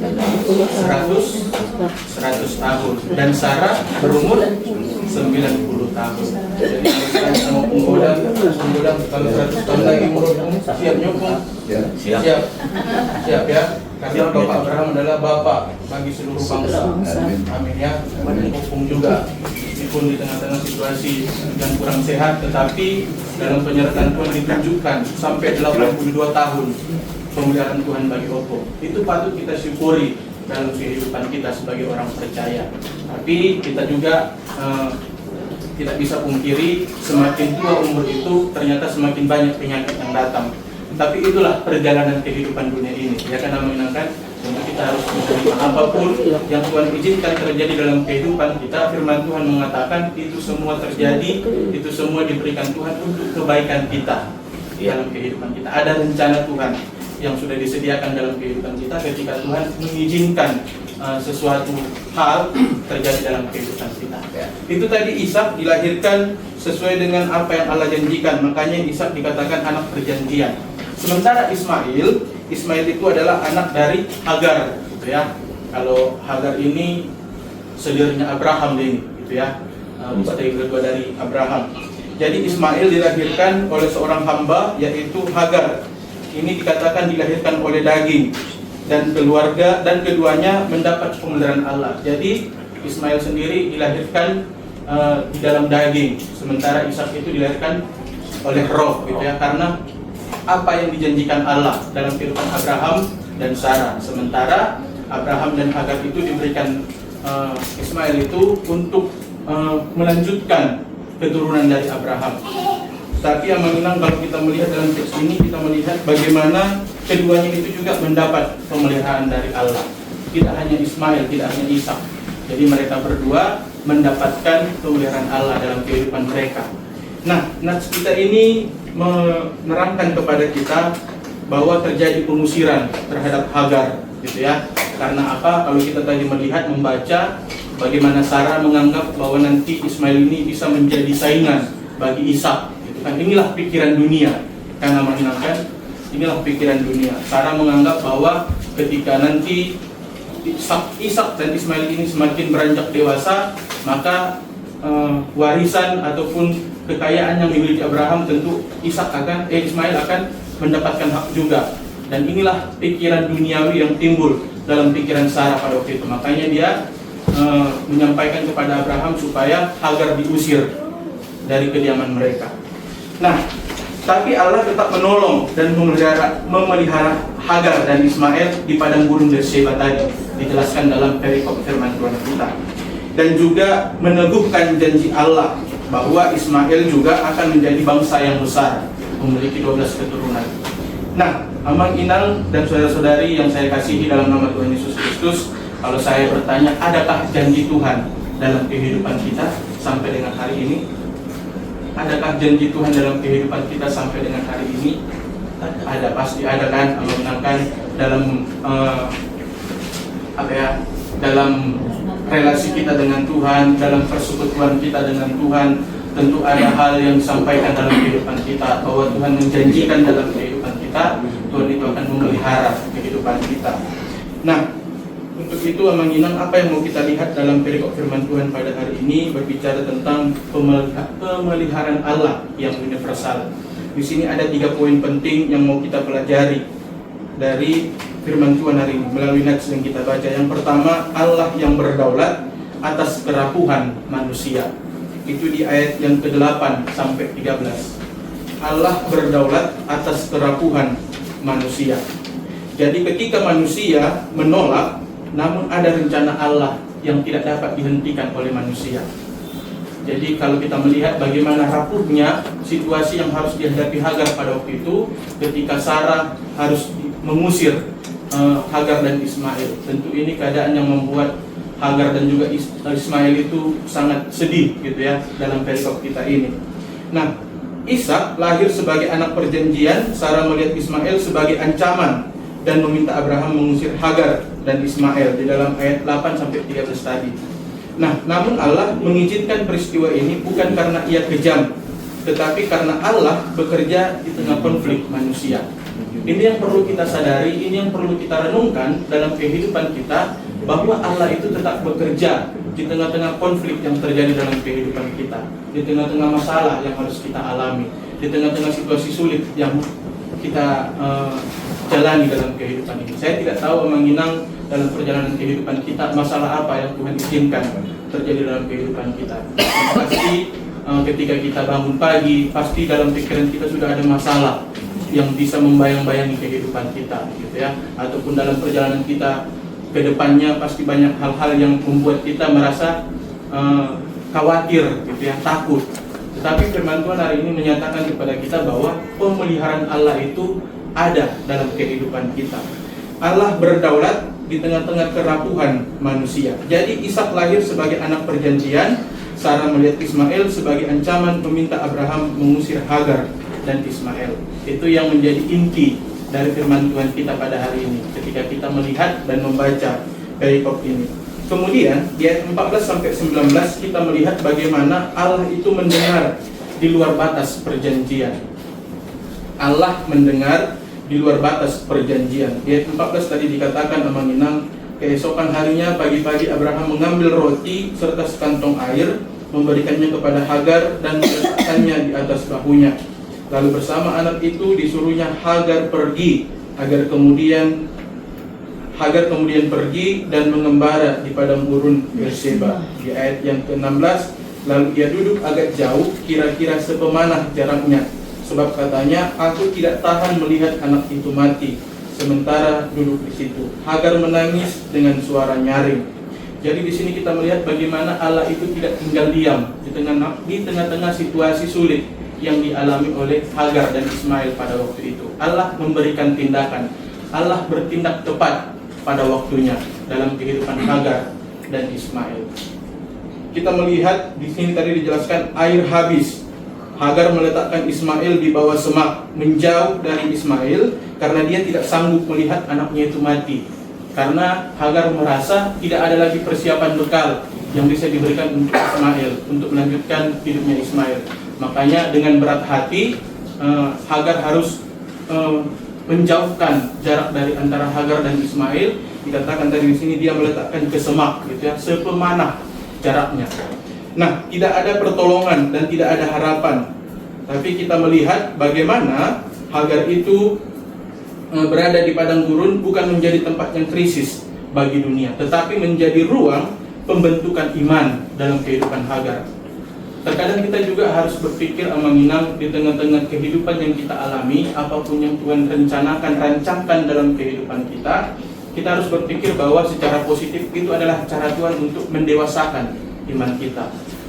tahun. Dan Sarah berumur 90 tahun. Jadi kita sama penggoda kalau 100 tahun lagi umurmu siap nyokong? Siap ya. Karena Bapak Abraham adalah Bapak bagi seluruh bangsa. Amin ya. Mendukung juga, meskipun di tengah-tengah situasi yang kurang sehat, tetapi dalam penyertaan Tuhan ditunjukkan sampai 82 tahun pemeliharaan Tuhan bagi Opo. Itu patut kita syukuri dalam kehidupan kita sebagai orang percaya. Tapi kita juga tidak bisa pungkiri, semakin tua umur itu ternyata semakin banyak penyakit yang datang. Tapi itulah perjalanan kehidupan dunia ini, ya kan, menyenangkan. Tentu kita harus menerima apapun yang Tuhan izinkan terjadi dalam kehidupan kita. Firman Tuhan mengatakan itu semua terjadi, itu semua diberikan Tuhan untuk kebaikan kita dalam kehidupan kita. Ada rencana Tuhan yang sudah disediakan dalam kehidupan kita ketika Tuhan mengizinkan sesuatu hal terjadi dalam kehidupan kita. Itu tadi Ishak dilahirkan sesuai dengan apa yang Allah janjikan. Makanya Ishak dikatakan anak perjanjian. Sementara Ismail itu adalah anak dari Hagar, gitu ya. Kalau Hagar ini selirnya Abraham ini, gitu ya, istri kedua dari Abraham. Jadi Ismail dilahirkan oleh seorang hamba, yaitu Hagar. Ini dikatakan dilahirkan oleh daging dan keluarga, dan keduanya mendapat pemeliharaan Allah. Jadi Ismail sendiri dilahirkan di dalam daging, sementara Ishak itu dilahirkan oleh roh, gitu ya, karena apa yang dijanjikan Allah dalam kehidupan Abraham dan Sarah. Sementara Abraham dan Hagar itu diberikan Ismail itu untuk melanjutkan keturunan dari Abraham. Tapi yang mengenang, kalau kita melihat dalam teks ini, kita melihat bagaimana keduanya itu juga mendapat pemeliharaan dari Allah. Tidak hanya Ismail, tidak hanya Ishak. Jadi mereka berdua mendapatkan pemeliharaan Allah dalam kehidupan mereka. Nah, nats kita ini menerangkan kepada kita bahwa terjadi pengusiran terhadap Hagar, gitu ya. Karena apa? Kalau kita tadi melihat, membaca bagaimana Sarah menganggap bahwa nanti Ismail ini bisa menjadi saingan bagi Ishak, gitu kan. Inilah pikiran dunia, karena menyenangkan. Inilah pikiran dunia. Sarah menganggap bahwa ketika nanti Ishak dan Ismail ini semakin beranjak dewasa, maka warisan ataupun kekayaan yang dimiliki Abraham, tentu Ismail akan mendapatkan hak juga. Dan inilah pikiran duniawi yang timbul dalam pikiran Sarah pada waktu itu. Makanya dia menyampaikan kepada Abraham supaya Hagar diusir dari kediaman mereka. Nah, tapi Allah tetap menolong dan memelihara Hagar dan Ismail di padang gurun Berseba tadi, dijelaskan dalam perikop firman Tuhan kita. Dan juga meneguhkan janji Allah bahwa Ismail juga akan menjadi bangsa yang besar, memiliki 12 keturunan. Nah, Amang Inang dan saudara-saudari yang saya kasihi dalam nama Tuhan Yesus Kristus, kalau saya bertanya, adakah janji Tuhan dalam kehidupan kita sampai dengan hari ini? Adakah janji Tuhan dalam kehidupan kita sampai dengan hari ini? Ada, pasti ada kan. Menyenangkan dalam dalam relasi kita dengan Tuhan, dalam persekutuan kita dengan Tuhan, tentu ada hal yang disampaikan dalam kehidupan kita, bahwa Tuhan menjanjikan dalam kehidupan kita, Tuhan itu akan memelihara kehidupan kita. Nah, untuk itu Amang Inang, apa yang mau kita lihat dalam perikop firman Tuhan pada hari ini berbicara tentang pemeliharaan Allah yang universal. Di sini ada 3 poin penting yang mau kita pelajari dari firman Tuhan hari ini melalui nats yang kita baca. Yang pertama, Allah yang berdaulat atas kerapuhan manusia. Itu di ayat yang ke-8 sampai 13. Allah berdaulat atas kerapuhan manusia. Jadi ketika manusia menolak, namun ada rencana Allah yang tidak dapat dihentikan oleh manusia. Jadi kalau kita melihat bagaimana rapuhnya situasi yang harus dihadapi Hagar pada waktu itu, ketika Sarah harus mengusir Hagar dan Ismail. Tentu ini keadaan yang membuat Hagar dan juga Ismail itu sangat sedih gitu ya dalam perikop kita ini. Nah, Ishak lahir sebagai anak perjanjian. Sarah melihat Ismail sebagai ancaman dan meminta Abraham mengusir Hagar dan Ismail di dalam ayat 8 sampai 13 tadi. Nah, namun Allah mengizinkan peristiwa ini bukan karena ia kejam, tetapi karena Allah bekerja di tengah konflik manusia. Ini yang perlu kita sadari, ini yang perlu kita renungkan dalam kehidupan kita, bahwa Allah itu tetap bekerja di tengah-tengah konflik yang terjadi dalam kehidupan kita, di tengah-tengah masalah yang harus kita alami, di tengah-tengah situasi sulit yang kita jalani dalam kehidupan ini. Saya tidak tahu Amang Inang dalam perjalanan kehidupan kita masalah apa yang Tuhan izinkan terjadi dalam kehidupan kita. Pasti ketika kita bangun pagi, pasti dalam pikiran kita sudah ada masalah yang bisa membayang-bayangi kehidupan kita, gitu ya. Ataupun dalam perjalanan kita ke depannya pasti banyak hal-hal yang membuat kita merasa khawatir, gitu ya, takut. Tetapi firman Tuhan hari ini menyatakan kepada kita bahwa pemeliharaan Allah itu ada dalam kehidupan kita. Allah berdaulat di tengah-tengah kerapuhan manusia. Jadi Ishak lahir sebagai anak perjanjian. Sarah melihat Ismail sebagai ancaman meminta Abraham mengusir Hagar dan Ismail. Itu yang menjadi inti dari firman Tuhan kita pada hari ini ketika kita melihat dan membaca perikop ini. Kemudian di ayat 14 sampai 19 kita melihat bagaimana Allah itu mendengar di luar batas perjanjian. Allah mendengar di luar batas perjanjian. Di ayat 14 tadi dikatakan Amang Inang, keesokan harinya pagi-pagi Abraham mengambil roti serta sekantong air, memberikannya kepada Hagar dan meletakkannya di atas bahunya. Lalu bersama anak itu disuruhnya Hagar pergi. Hagar kemudian pergi dan mengembara di padang gurun Berseba. Di ayat yang ke-16, lalu ia duduk agak jauh, kira-kira sepemanah jaraknya. Sebab katanya, aku tidak tahan melihat anak itu mati, sementara duduk di situ. Hagar menangis dengan suara nyaring. Jadi di sini kita melihat bagaimana Allah itu tidak tinggal diam di tengah-tengah situasi sulit yang dialami oleh Hagar dan Ismail pada waktu itu. Allah memberikan tindakan. Allah bertindak tepat pada waktunya dalam kehidupan Hagar dan Ismail. Kita melihat di sini tadi dijelaskan air habis. Hagar meletakkan Ismail di bawah semak, menjauh dari Ismail karena dia tidak sanggup melihat anaknya itu mati. Karena Hagar merasa tidak ada lagi persiapan bekal yang bisa diberikan untuk Ismail, untuk melanjutkan hidupnya Ismail. Makanya dengan berat hati Hagar harus menjauhkan jarak dari antara Hagar dan Ismail. Dikatakan tadi di sini dia meletakkan ke semak, gitu ya, sepemanah jaraknya. Nah, tidak ada pertolongan dan tidak ada harapan. Tapi kita melihat bagaimana Hagar itu berada di padang gurun bukan menjadi tempat yang krisis bagi dunia, tetapi menjadi ruang pembentukan iman dalam kehidupan Hagar. Terkadang kita juga harus berpikir Amang Inang, di tengah-tengah kehidupan yang kita alami, apapun yang Tuhan rencanakan, rancangkan dalam kehidupan kita, kita harus berpikir bahwa secara positif itu adalah cara Tuhan untuk mendewasakan iman kita.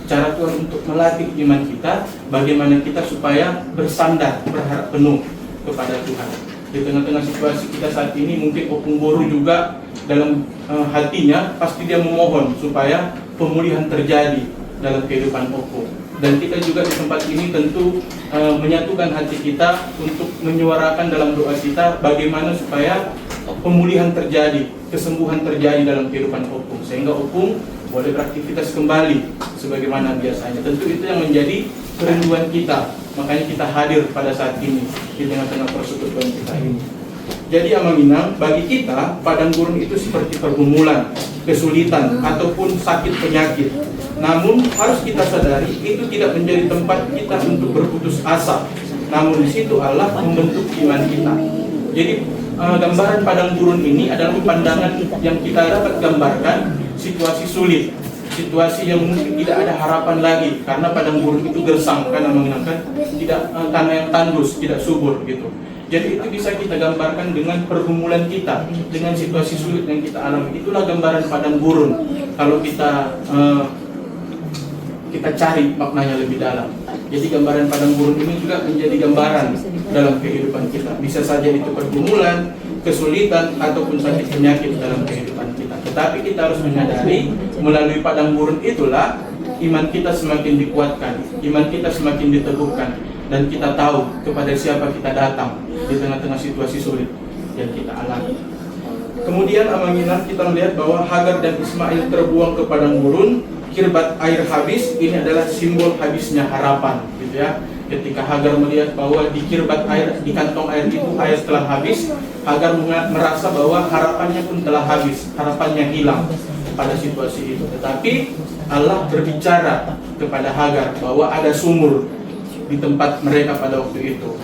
cara Tuhan untuk melatih iman kita, bagaimana kita supaya bersandar, berharap penuh kepada Tuhan. Di tengah-tengah situasi kita saat ini, mungkin opung boru juga dalam hatinya pasti dia memohon supaya pemulihan terjadi dalam kehidupan opung. Dan kita juga di tempat ini tentu menyatukan hati kita untuk menyuarakan dalam doa kita bagaimana supaya pemulihan terjadi, kesembuhan terjadi dalam kehidupan opung, sehingga opung boleh beraktivitas kembali sebagaimana biasanya. Tentu itu yang menjadi kerinduan kita, makanya kita hadir pada saat ini di tengah-tengah persekutuan kita ini. Jadi Amang Minang, bagi kita padang gurun itu seperti pergumulan, kesulitan ataupun sakit penyakit. Namun harus kita sadari itu tidak menjadi tempat kita untuk berputus asa. Namun di situ Allah membentuk iman kita. Jadi gambaran padang gurun ini adalah pandangan yang kita dapat gambarkan situasi sulit, situasi yang mungkin tidak ada harapan lagi karena padang gurun itu gersang, karena mengenangkan tidak tanah yang tandus, tidak subur gitu. Jadi itu bisa kita gambarkan dengan pergumulan kita, dengan situasi sulit yang kita alami. Itulah gambaran padang gurun. Kalau kita cari maknanya lebih dalam. Jadi gambaran padang gurun ini juga menjadi gambaran dalam kehidupan kita. Bisa saja itu pergumulan, kesulitan, ataupun sakit penyakit dalam kehidupan kita. Tetapi kita harus menyadari melalui padang gurun itulah iman kita semakin dikuatkan, iman kita semakin diteguhkan, dan kita tahu kepada siapa kita datang di tengah-tengah situasi sulit yang kita alami. Kemudian Amang Minang kita melihat bahwa Hagar dan Ismail terbuang ke padang gurun, kirbat air habis. Ini adalah simbol habisnya harapan, gitu ya. Ketika Hagar melihat bahwa di kirbat air, di kantong air itu air telah habis, Hagar merasa bahwa harapannya pun telah habis, harapannya hilang pada situasi itu. Tetapi Allah berbicara kepada Hagar bahwa ada sumur di tempat mereka pada waktu itu,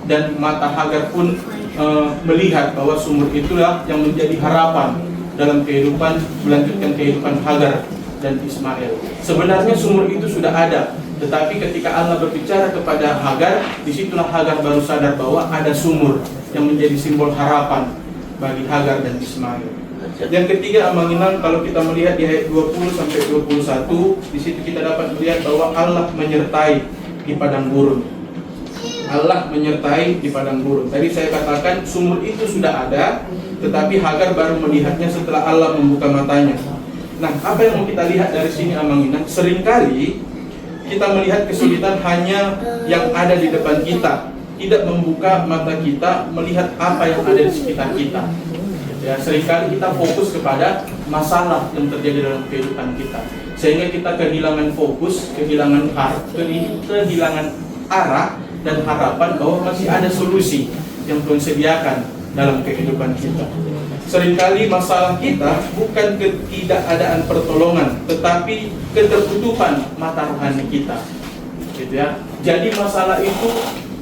dan mata Hagar pun melihat bahwa sumur itulah yang menjadi harapan dalam kehidupan, melanjutkan kehidupan Hagar dan Ismail. Sebenarnya sumur itu sudah ada, tetapi ketika Allah berbicara kepada Hagar, disitulah Hagar baru sadar bahwa ada sumur yang menjadi simbol harapan bagi Hagar dan Ismail. Yang ketiga Amang Minang, kalau kita melihat di ayat 20-21, di situ kita dapat melihat bahwa Allah menyertai di padang gurun. Allah menyertai di padang gurun. Tadi saya katakan sumur itu sudah ada, tetapi Hagar baru melihatnya setelah Allah membuka matanya. Nah, apa yang mau kita lihat dari sini Amang Minang? Seringkali kita melihat kesulitan hanya yang ada di depan kita, tidak membuka mata kita melihat apa yang ada di sekitar kita. Ya, seringkali kita fokus kepada masalah yang terjadi dalam kehidupan kita, sehingga kita kehilangan fokus, kehilangan arah dan harapan bahwa masih ada solusi yang Tuhan sediakan dalam kehidupan kita. Seringkali masalah kita bukan ketidakadaan pertolongan, tetapi ketertutupan mata rohani kita, gitu ya. Jadi masalah itu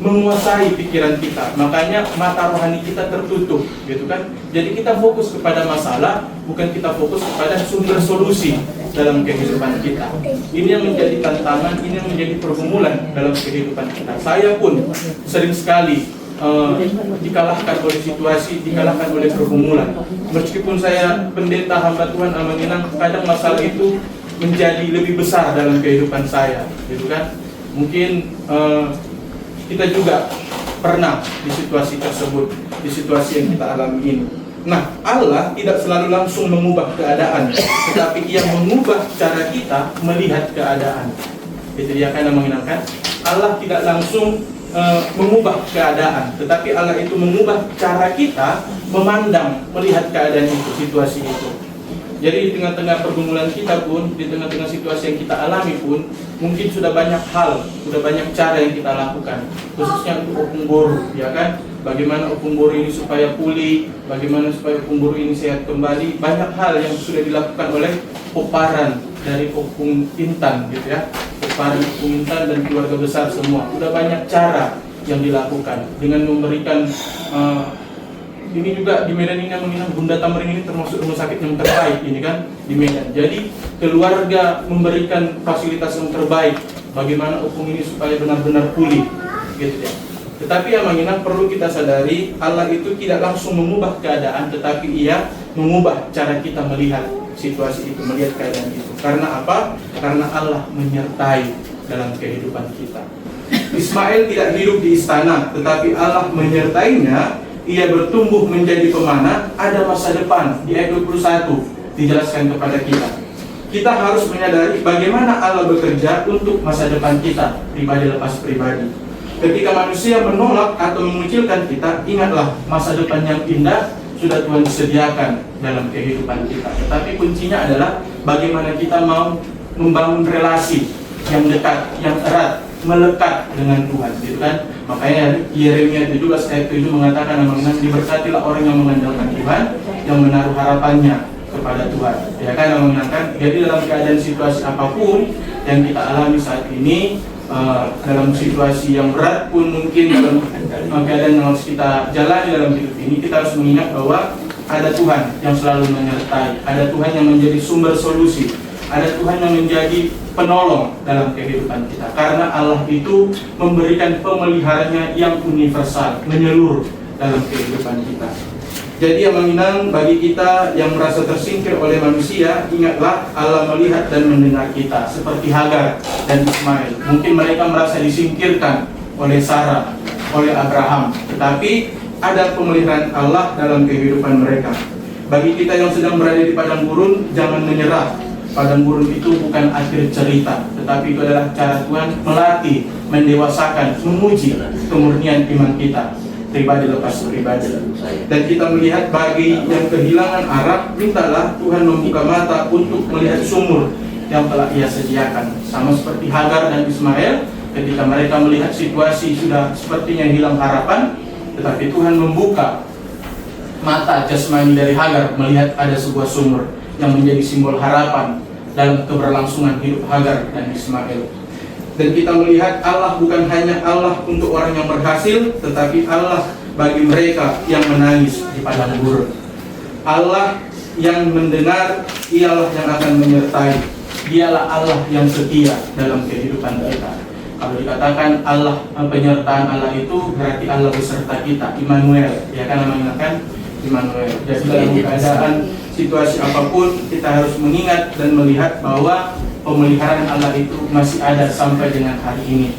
menguasai pikiran kita, makanya mata rohani kita tertutup, gitu kan. Jadi kita fokus kepada masalah, bukan kita fokus kepada sumber solusi dalam kehidupan kita. Ini yang menjadi tantangan, ini yang menjadi pergumulan dalam kehidupan kita. Saya pun sering sekali dikalahkan oleh situasi, dikalahkan oleh pergumulan. Meskipun saya pendeta hamba Tuhan Amang Minang, kadang masalah itu menjadi lebih besar dalam kehidupan saya, gitu kan. Mungkin kita juga pernah di situasi tersebut, di situasi yang kita alami ini. Nah, Allah tidak selalu langsung mengubah keadaan, tetapi Ia mengubah cara kita melihat keadaan. Itu dia kan mengenalkan. Allah tidak langsung mengubah keadaan, tetapi Allah itu mengubah cara kita memandang, melihat keadaan itu, situasi itu. Jadi di tengah-tengah pergumulan kita pun, di tengah-tengah situasi yang kita alami pun, mungkin sudah banyak hal, sudah banyak cara yang kita lakukan, khususnya untuk opung boru, ya kan? Bagaimana opung boru ini supaya pulih, bagaimana supaya opung boru ini sehat kembali. Banyak hal yang sudah dilakukan oleh Poparan dari Opung Intan, gitu ya. Poparan Opung Intan dan keluarga besar semua. Sudah banyak cara yang dilakukan dengan memberikan ini juga di Medan ini yang menginap Bunda Tamrin ini termasuk rumah sakit yang terbaik ini kan di Medan. Jadi keluarga memberikan fasilitas yang terbaik bagaimana opung ini supaya benar-benar pulih, gitu ya. Tetapi yang menginap perlu kita sadari Allah itu tidak langsung mengubah keadaan, tetapi Ia mengubah cara kita melihat situasi itu, melihat keadaan itu. Karena apa? Karena Allah menyertai dalam kehidupan kita. Ismail tidak hidup di istana, tetapi Allah menyertainya. Ia bertumbuh menjadi pemanah, ada masa depan. Di ayat 21 dijelaskan kepada kita. Kita harus menyadari bagaimana Allah bekerja untuk masa depan kita, pribadi lepas pribadi. Ketika manusia menolak atau mengucilkan kita, ingatlah masa depan yang indah sudah Tuhan sediakan dalam kehidupan kita. Tetapi kuncinya adalah bagaimana kita mau membangun relasi yang dekat, yang erat, melekat dengan Tuhan, gitu kan? Makanya Yeremia 17 ayat 7 mengatakan, diberkatilah orang yang mengandalkan Tuhan, yang menaruh harapannya kepada Tuhan. Ya kan, mengenangkan. Jadi dalam keadaan situasi apapun yang kita alami saat ini, dalam situasi yang berat pun mungkin dalam keadaan yang harus kita jalani dalam hidup ini, kita harus mengingat bahwa ada Tuhan yang selalu menyertai, ada Tuhan yang menjadi sumber solusi, ada Tuhan yang menjadi penolong dalam kehidupan kita. Karena Allah itu memberikan pemeliharanya yang universal, menyeluruh dalam kehidupan kita. Jadi yang menginang bagi kita yang merasa tersingkir oleh manusia, ingatlah Allah melihat dan mendengar kita. Seperti Hagar dan Ismail, mungkin mereka merasa disingkirkan oleh Sarah, oleh Abraham, tetapi ada pemeliharaan Allah dalam kehidupan mereka. Bagi kita yang sedang berada di padang gurun, jangan menyerah. Padang gurun itu bukan akhir cerita, tetapi itu adalah cara Tuhan melatih, mendewasakan, menguji kemurnian iman kita, pribadi lepas pribadi. Dan kita melihat bagi yang kehilangan arah, mintalah Tuhan membuka mata untuk melihat sumur yang telah Ia sediakan. Sama seperti Hagar dan Ismail, ketika mereka melihat situasi sudah sepertinya hilang harapan, tetapi Tuhan membuka mata jasmani dari Hagar, melihat ada sebuah sumur yang menjadi simbol harapan dalam keberlangsungan hidup Hagar dan Ismail. Dan kita melihat Allah bukan hanya Allah untuk orang yang berhasil, tetapi Allah bagi mereka yang menangis di padang gurun. Allah yang mendengar, Ialah yang akan menyertai. Dialah Allah yang setia dalam kehidupan kita. Kalau dikatakan Allah, penyertaan Allah itu berarti Allah beserta kita, Immanuel. Ya kan namanya kan? Immanuel. Jadi dalam keadaan situasi apapun, kita harus mengingat dan melihat bahwa pemeliharaan Allah itu masih ada sampai dengan hari ini.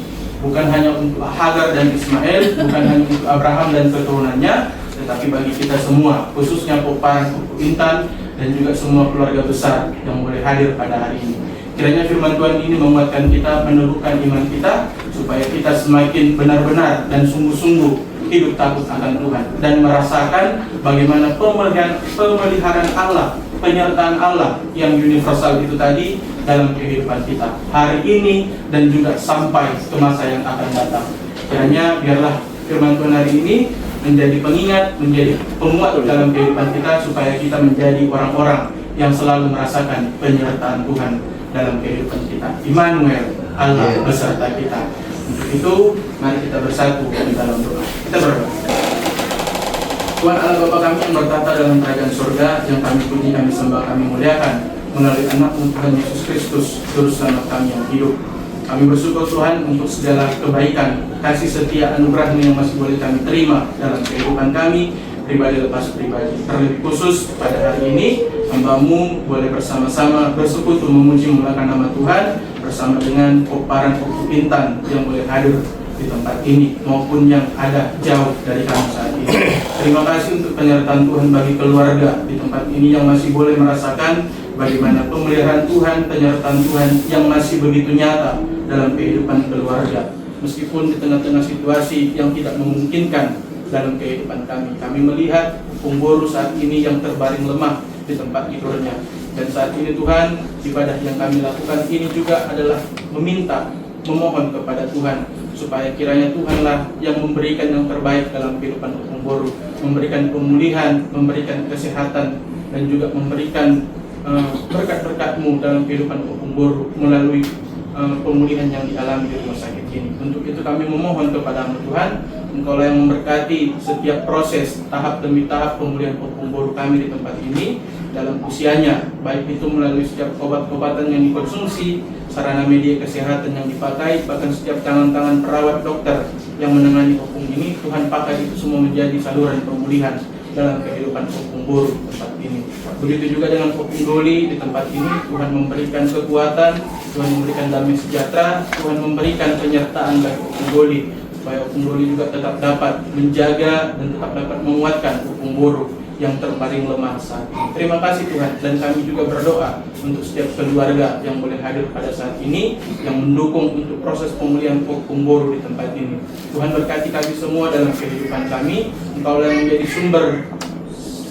Bukan hanya untuk Hagar dan Ismail, bukan hanya untuk Abraham dan keturunannya, tetapi bagi kita semua, khususnya Poparan, Pupu Intan, dan juga semua keluarga besar yang boleh hadir pada hari ini. Kiranya firman Tuhan ini menguatkan kita, meneguhkan iman kita, supaya kita semakin benar-benar dan sungguh-sungguh hidup takut akan Tuhan dan merasakan bagaimana pemeliharaan Allah, penyertaan Allah yang universal itu tadi dalam kehidupan kita hari ini dan juga sampai ke masa yang akan datang. Kiranya biarlah firman Tuhan hari ini menjadi pengingat, menjadi penguat dalam kehidupan kita, supaya kita menjadi orang-orang yang selalu merasakan penyertaan Tuhan dalam kehidupan kita. Immanuel, Allah beserta kita. Untuk itu, mari kita bersatu di dalam doa. Kita berdoa. Tuhan Allah Bapa kami yang bertata dalam kerajaan surga, yang kami puji, kami sembah, kami muliakan melalui anak-Mu Tuhan Yesus Kristus, Juru Selamat kami yang hidup. Kami bersyukur Tuhan untuk segala kebaikan, kasih setia, anugerah-Mu yang masih boleh kami terima dalam kehidupan kami, pribadi lepas pribadi. Terlebih khusus pada hari ini, hamba-Mu boleh bersama-sama bersekutu memuji memuliakan nama Tuhan bersama dengan Poparan Pupu Intan yang boleh hadir di tempat ini maupun yang ada jauh dari kami saat ini. Terima kasih untuk penyertaan Tuhan bagi keluarga di tempat ini yang masih boleh merasakan bagaimana pemeliharaan Tuhan, penyertaan Tuhan yang masih begitu nyata dalam kehidupan keluarga. Meskipun di tengah-tengah situasi yang tidak memungkinkan dalam kehidupan kami, kami melihat Pungboru saat ini yang terbaring lemah di tempat tidurnya. Dan saat ini Tuhan, ibadah yang kami lakukan ini juga adalah meminta, memohon kepada Tuhan supaya kiranya Tuhanlah yang memberikan yang terbaik dalam kehidupan Pungboru, memberikan pemulihan, memberikan kesehatan, dan juga memberikan berkat-berkat-Mu dalam kehidupan Pungboru melalui pemulihan yang dialami di rumah sakit ini. Untuk itu kami memohon kepada-Mu Tuhan, Engkaulah yang memberkati setiap proses tahap demi tahap pemulihan Pungboru kami di tempat ini dalam usianya, baik itu melalui setiap obat-obatan yang dikonsumsi, sarana media kesehatan yang dipakai, bahkan setiap tangan-tangan perawat dokter yang menangani Opung ini, Tuhan pakai itu semua menjadi saluran pemulihan dalam kehidupan Opung Boru tempat ini. Begitu juga dengan Opung Doli di tempat ini, Tuhan memberikan kekuatan, Tuhan memberikan damai sejahtera, Tuhan memberikan penyertaan bagi Opung Doli, supaya Opung Doli juga tetap dapat menjaga dan tetap dapat menguatkan Opung Boru yang terbaring lemah saat ini. Terima kasih Tuhan, dan kami juga berdoa untuk setiap keluarga yang boleh hadir pada saat ini, yang mendukung untuk proses pemulihan Opung Boru di tempat ini. Tuhan berkati kami semua dalam kehidupan kami. Engkau yang menjadi sumber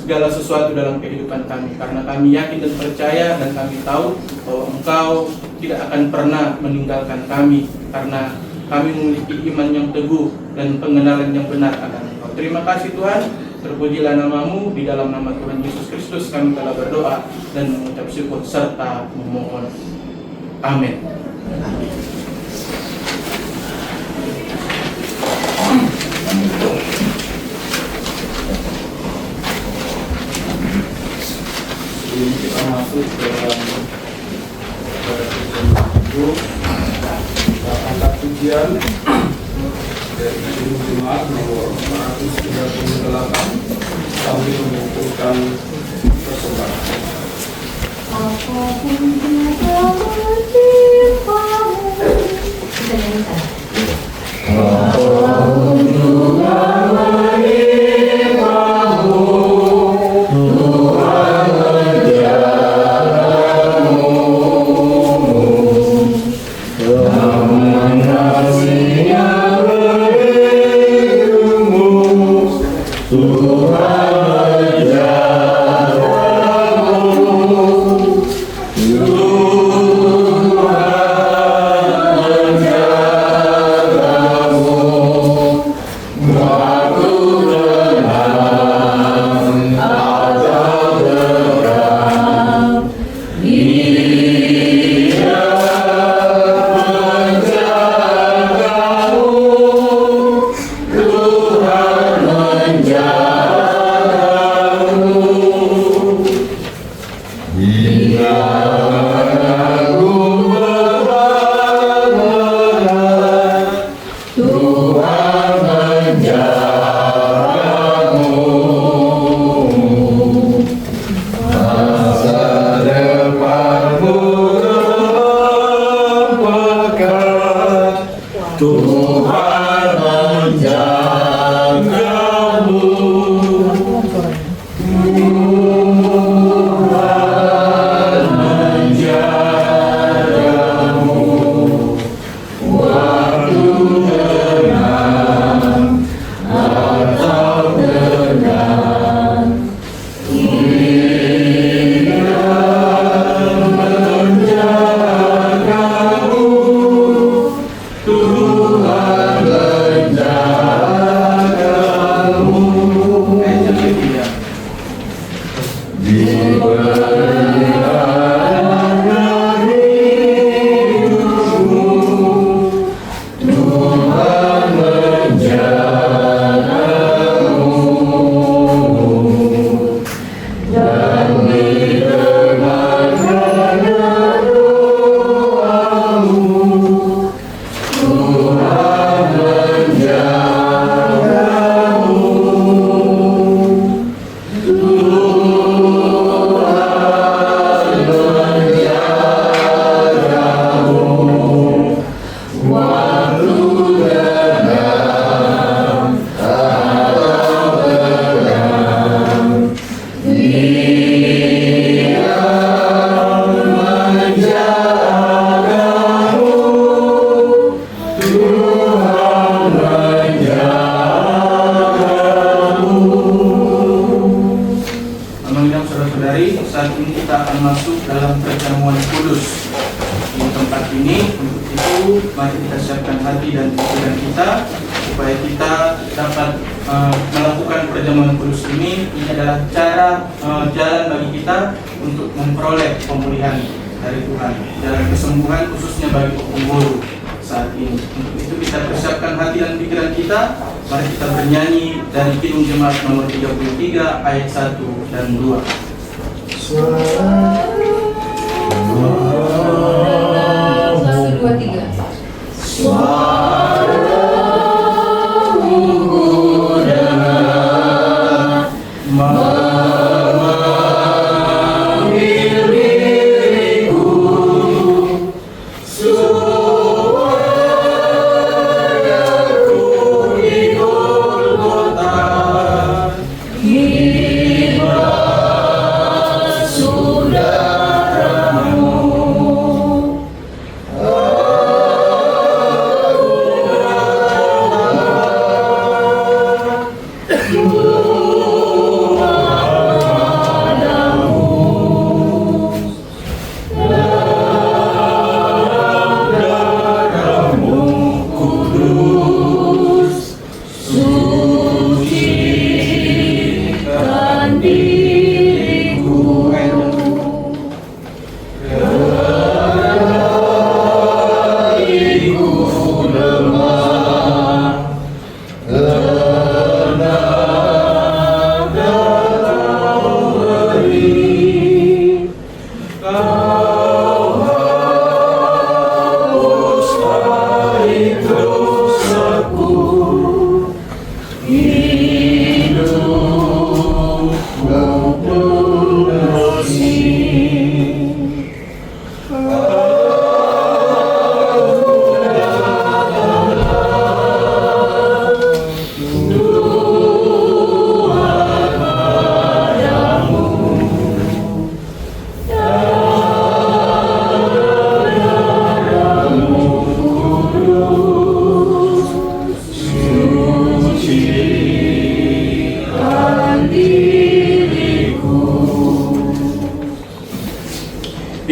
segala sesuatu dalam kehidupan kami, karena kami yakin dan percaya, dan kami tahu bahwa Engkau tidak akan pernah meninggalkan kami, karena kami memiliki iman yang teguh dan pengenalan yang benar akan Engkau. Terima kasih Tuhan. Terpujilah namamu, di dalam nama Tuhan Yesus Kristus kami telah berdoa dan mengucap syukur serta memohon. Amin. Sebelum kita masuk ke dalam itu, kita angkat pujian dari Jumat nomor 438 sambil mengumpulkan persembahan. Apapun juga menimpa-Mu. Kita nyanyikan. Apapun juga menimpa-Mu, Tuhan menjagamu. Dengan kasih-Nya berlindungmu, Tuhan melakukan perjamuan kudus ini adalah cara jalan bagi kita untuk memperoleh pemulihan dari Tuhan, jalan kesembuhan khususnya bagi Opung Boru saat ini. Untuk itu kita persiapkan hati dan pikiran kita. Mari kita bernyanyi dari Kidung Jemaat nomor 33 ayat 1 dan 2. Satu, dua, tiga. Suaramu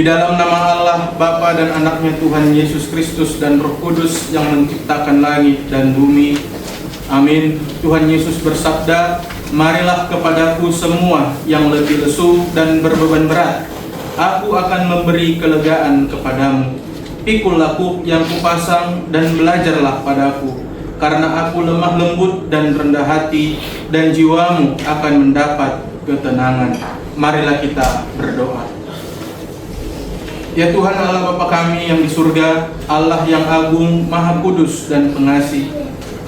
Di dalam nama Allah, Bapa dan Anaknya Tuhan Yesus Kristus dan Roh Kudus yang menciptakan langit dan bumi. Amin. Tuhan Yesus bersabda, marilah kepadaku semua yang letih lesu dan berbeban berat, aku akan memberi kelegaan kepadamu. Pikullah kuk yang kupasang dan belajarlah padaku, karena aku lemah lembut dan rendah hati, dan jiwamu akan mendapat ketenangan. Marilah kita berdoa. Ya Tuhan Allah Bapa kami yang di surga, Allah yang agung, maha kudus dan pengasih,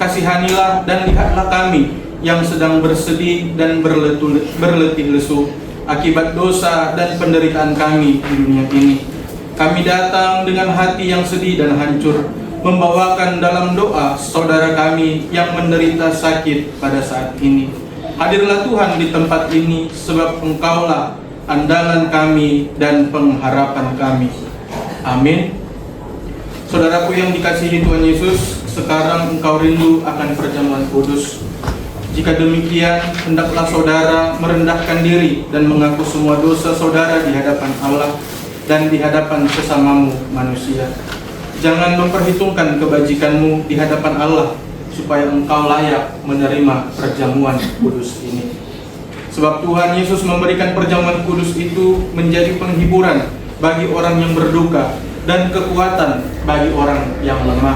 kasihanilah dan lihatlah kami yang sedang bersedih dan berletih lesu akibat dosa dan penderitaan kami di dunia ini. Kami datang dengan hati yang sedih dan hancur, membawakan dalam doa saudara kami yang menderita sakit pada saat ini. Hadirlah Tuhan di tempat ini, sebab Engkaulah andalan kami dan pengharapan kami. Amin. Saudaraku yang dikasihi Tuhan Yesus, sekarang engkau rindu akan perjamuan kudus. Jika demikian, hendaklah saudara merendahkan diri dan mengaku semua dosa saudara di hadapan Allah dan di hadapan sesamamu manusia. Jangan memperhitungkan kebajikanmu di hadapan Allah, supaya engkau layak menerima perjamuan kudus ini. Sebab Tuhan Yesus memberikan perjamuan kudus itu menjadi penghiburan bagi orang yang berduka dan kekuatan bagi orang yang lemah.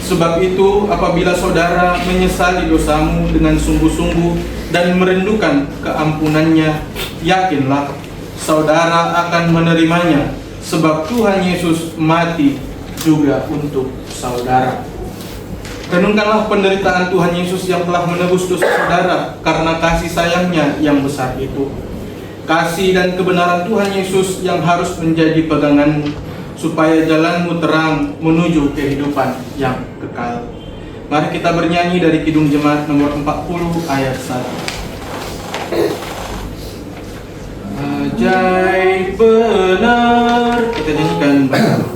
Sebab itu, apabila saudara menyesali dosamu dengan sungguh-sungguh dan merindukan keampunannya, yakinlah saudara akan menerimanya, sebab Tuhan Yesus mati juga untuk saudara. Renungkanlah penderitaan Tuhan Yesus yang telah menebus dosa saudara karena kasih sayangnya yang besar itu. Kasih dan kebenaran Tuhan Yesus yang harus menjadi peganganmu, supaya jalanmu terang menuju kehidupan yang kekal. Mari kita bernyanyi dari Kidung Jemaat nomor 40 ayat 1. Ajaib benar, kita nyanyikan bersama.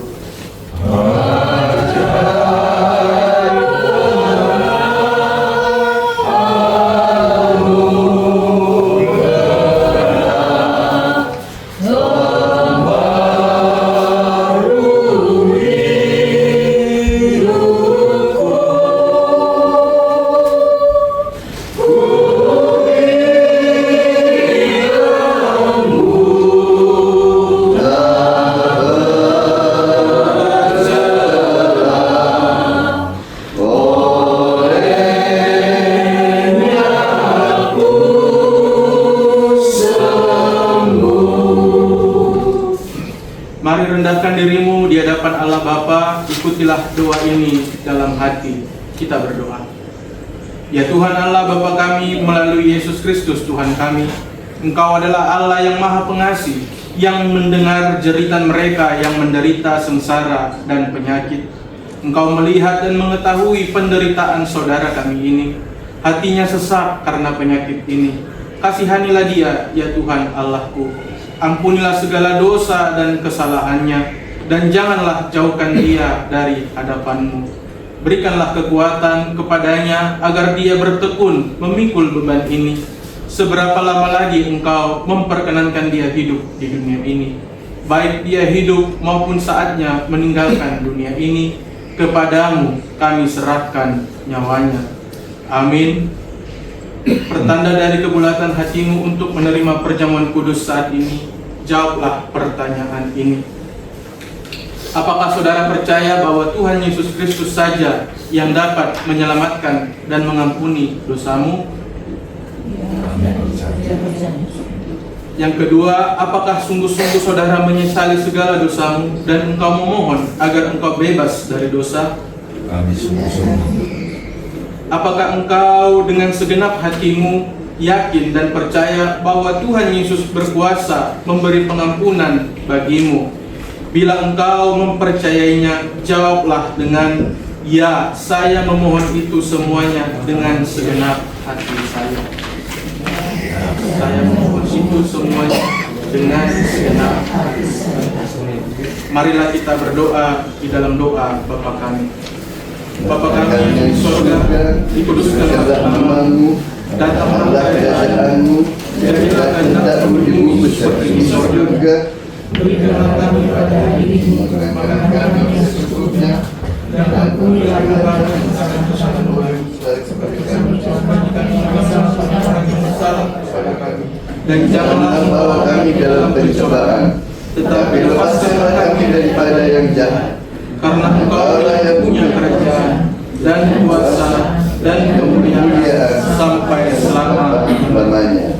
Mari rendahkan dirimu di hadapan Allah Bapa, ikutilah doa ini dalam hati. Kita berdoa. Ya Tuhan Allah Bapa kami, melalui Yesus Kristus Tuhan kami, Engkau adalah Allah yang maha pengasih, yang mendengar jeritan mereka yang menderita sengsara dan penyakit. Engkau melihat dan mengetahui penderitaan saudara kami ini. Hatinya sesak karena penyakit ini. Kasihanilah dia, ya Tuhan Allahku. Ampunilah segala dosa dan kesalahannya, dan janganlah jauhkan dia dari hadapan-Mu. Berikanlah kekuatan kepadanya agar dia bertekun memikul beban ini. Seberapa lama lagi Engkau memperkenankan dia hidup di dunia ini, baik dia hidup maupun saatnya meninggalkan dunia ini, kepadamu kami serahkan nyawanya. Amin. Pertanda dari kebulatan hatimu untuk menerima perjamuan kudus saat ini, jawablah pertanyaan ini. Apakah saudara percaya bahwa Tuhan Yesus Kristus saja yang dapat menyelamatkan dan mengampuni dosamu? Yang kedua, apakah sungguh-sungguh saudara menyesali segala dosamu dan engkau memohon agar engkau bebas dari dosa? Kami sungguh-sungguh. Apakah engkau dengan segenap hatimu yakin dan percaya bahwa Tuhan Yesus berkuasa memberi pengampunan bagimu? Bila engkau mempercayainya, jawablah dengan ya, saya memohon itu semuanya dengan segenap hati saya. Saya memohon itu semuanya dengan segenap hati saya. Marilah kita berdoa di dalam doa Bapa kami. Bapa kami di surga, dikuduskanlah nama-Mu, datanglah kerajaanmu, jadilah kehendakmu di bumi seperti di surga. Berikanlah kami pada hari ini makan kami yang secukupnya, dan ampunilah kesalahan kami seperti kami mengampuni orang yang bersalah kepada kami. Dan janganlah membawa kami dalam pencobaan, tetapi lepaskanlah kami daripada yang jahat. karena Engkau yang punya kerajaan dan kuasa dan kemuliaan sampai selama-lamanya.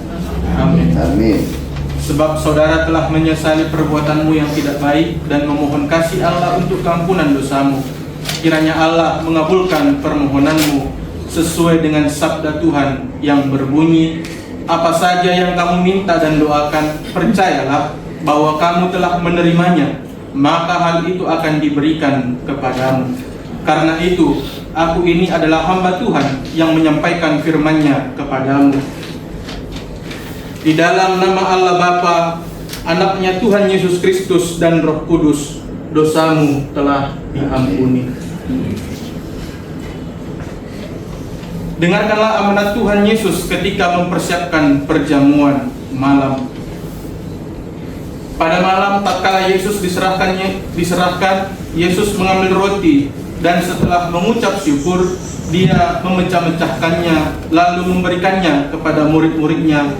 Amin. Amin. Sebab saudara telah menyesali perbuatanmu yang tidak baik dan memohon kasih Allah untuk keampunan dosamu. Kiranya Allah mengabulkan permohonanmu sesuai dengan sabda Tuhan yang berbunyi, apa saja yang kamu minta dan doakan, percayalah bahwa kamu telah menerimanya, maka hal itu akan diberikan kepadamu. Karena itu, aku ini adalah hamba Tuhan yang menyampaikan firman-Nya kepadamu. Di dalam nama Allah Bapa, Anaknya Tuhan Yesus Kristus dan Roh Kudus, dosamu telah diampuni. Dengarkanlah amanat Tuhan Yesus ketika mempersiapkan perjamuan malam. Pada malam tatkala Yesus diserahkan, Yesus mengambil roti dan setelah mengucap syukur, Dia memecah-mecahkannya lalu memberikannya kepada murid-muridnya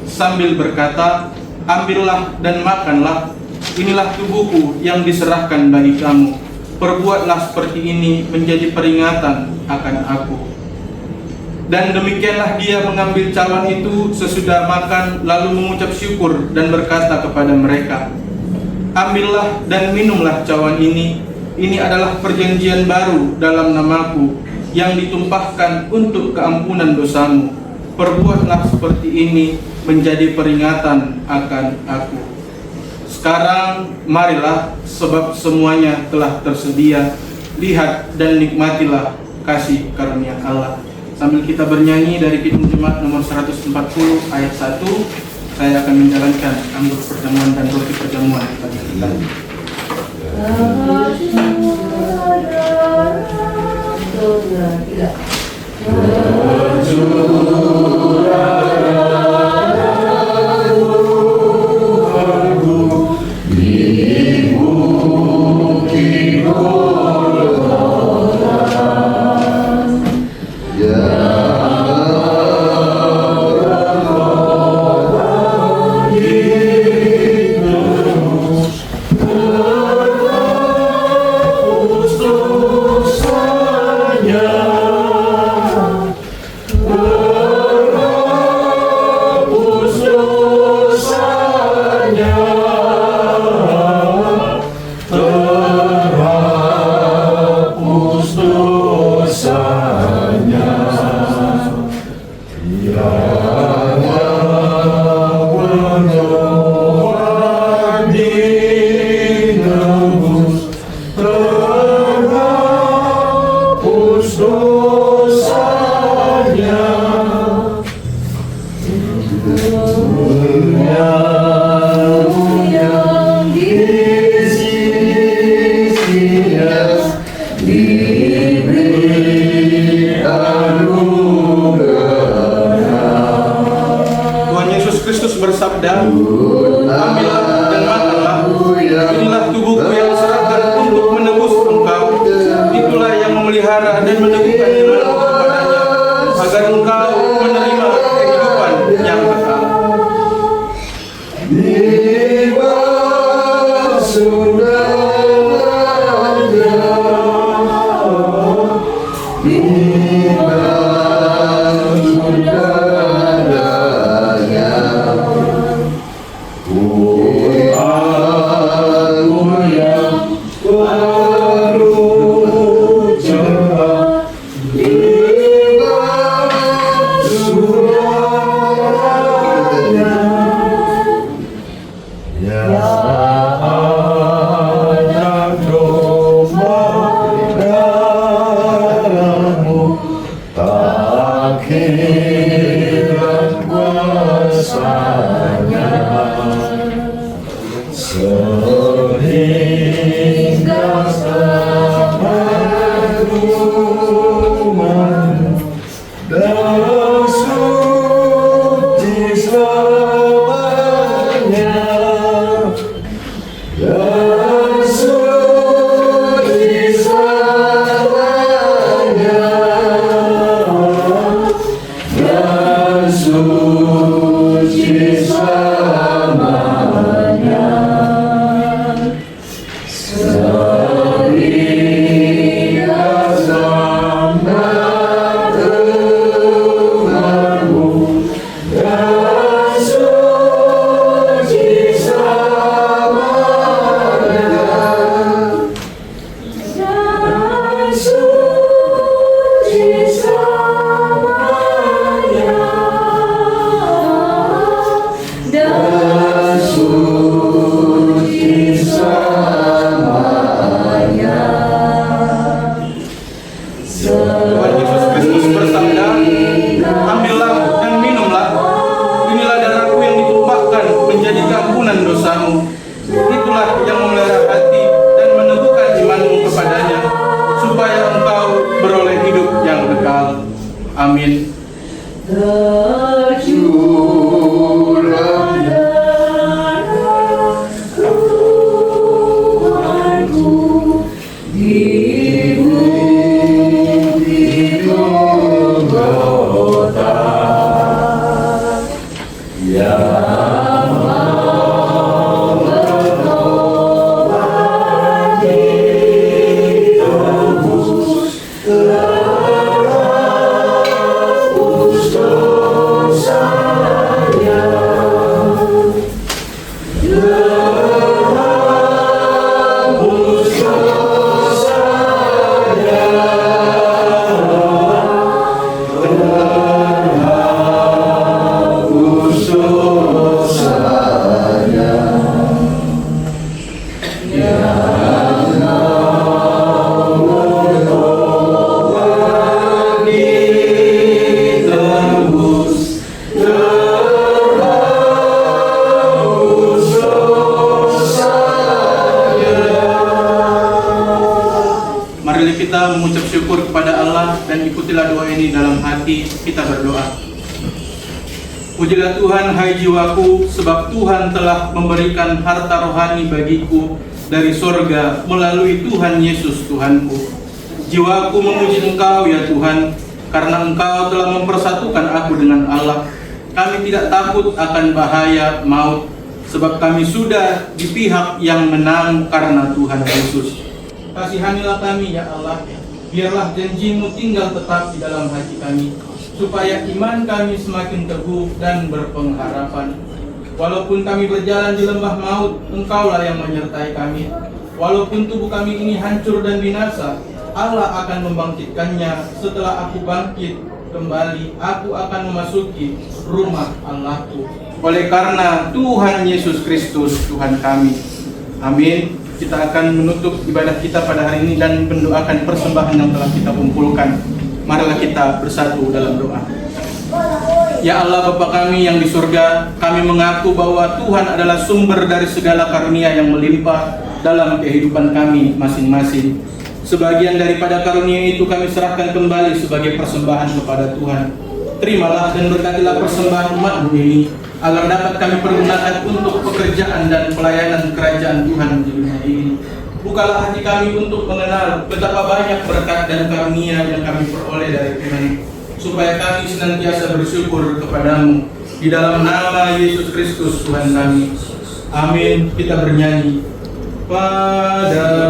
sambil berkata, ambillah dan makanlah, inilah tubuhku yang diserahkan bagi kamu. Perbuatlah seperti ini menjadi peringatan akan aku. Dan demikianlah Dia mengambil cawan itu sesudah makan, lalu mengucap syukur dan berkata kepada mereka, ambillah dan minumlah cawan ini adalah perjanjian baru dalam namaku, yang ditumpahkan untuk keampunan dosamu. Perbuatlah seperti ini menjadi peringatan akan aku. Sekarang marilah, sebab semuanya telah tersedia. Lihat dan nikmatilah kasih karunia Allah. Sambil kita bernyanyi dari Kidung Jemaat nomor 140 ayat 1, saya akan menjalankan anggur perjamuan dan roti perjamuan bagi kita. Tuhan Yesus Kristus bersabda, ambillah dan makanlah, inilah tubuhku yang diserahkan untuk menebus engkau. Itulah yang memelihara dan meneguhkan imanmu kepadanya, agar engkau menerima kehidupan yang kekal. Tuhan Yesus Kristus bersabda, ambillah dan minumlah, inilah darahku yang ditumpahkan menjadi ampunan dosamu. Itulah yang memelihara hati dan meneguhkan imanmu kepadanya, supaya engkau beroleh hidup yang kekal. Amin. Marilah kita mengucap syukur kepada Allah dan ikutilah doa ini dalam hati. Kita berdoa. Pujilah Tuhan, hai jiwaku, sebab Tuhan telah memberikan harta rohani bagiku dari sorga melalui Tuhan Yesus Tuhanku. Jiwaku memuji Engkau ya Tuhan, karena Engkau telah mempersatukan aku dengan Allah. Kami tidak takut akan bahaya maut, sebab kami sudah di pihak yang menang karena Tuhan Yesus. Kasihanilah kami ya Allah, biarlah janji-Mu tinggal tetap di dalam hati kami, supaya iman kami semakin teguh dan berpengharapan. Walaupun kami berjalan di lembah maut, Engkaulah yang menyertai kami. Walaupun tubuh kami ini hancur dan binasa, Allah akan membangkitkannya. Setelah aku bangkit kembali, aku akan memasuki rumah Allahku. Oleh karena Tuhan Yesus Kristus Tuhan kami. Amin. Kita akan menutup ibadah kita pada hari ini dan mendoakan persembahan yang telah kita kumpulkan. Marilah kita bersatu dalam doa. Ya Allah Bapa kami yang di surga, kami mengaku bahwa Tuhan adalah sumber dari segala karunia yang melimpah dalam kehidupan kami masing-masing. Sebagian daripada karunia itu kami serahkan kembali sebagai persembahan kepada Tuhan. Terimalah dan berkatilah persembahan umat-Mu ini, agar dapat kami pergunakan untuk pekerjaan dan pelayanan kerajaan Tuhan di dunia ini. Bukalah hati kami untuk mengenal betapa banyak berkat dan karunia yang kami peroleh dari Tuhan, supaya kami senantiasa bersyukur kepadamu. Di dalam nama Yesus Kristus Tuhan kami. Amin. Kita bernyanyi. Padamu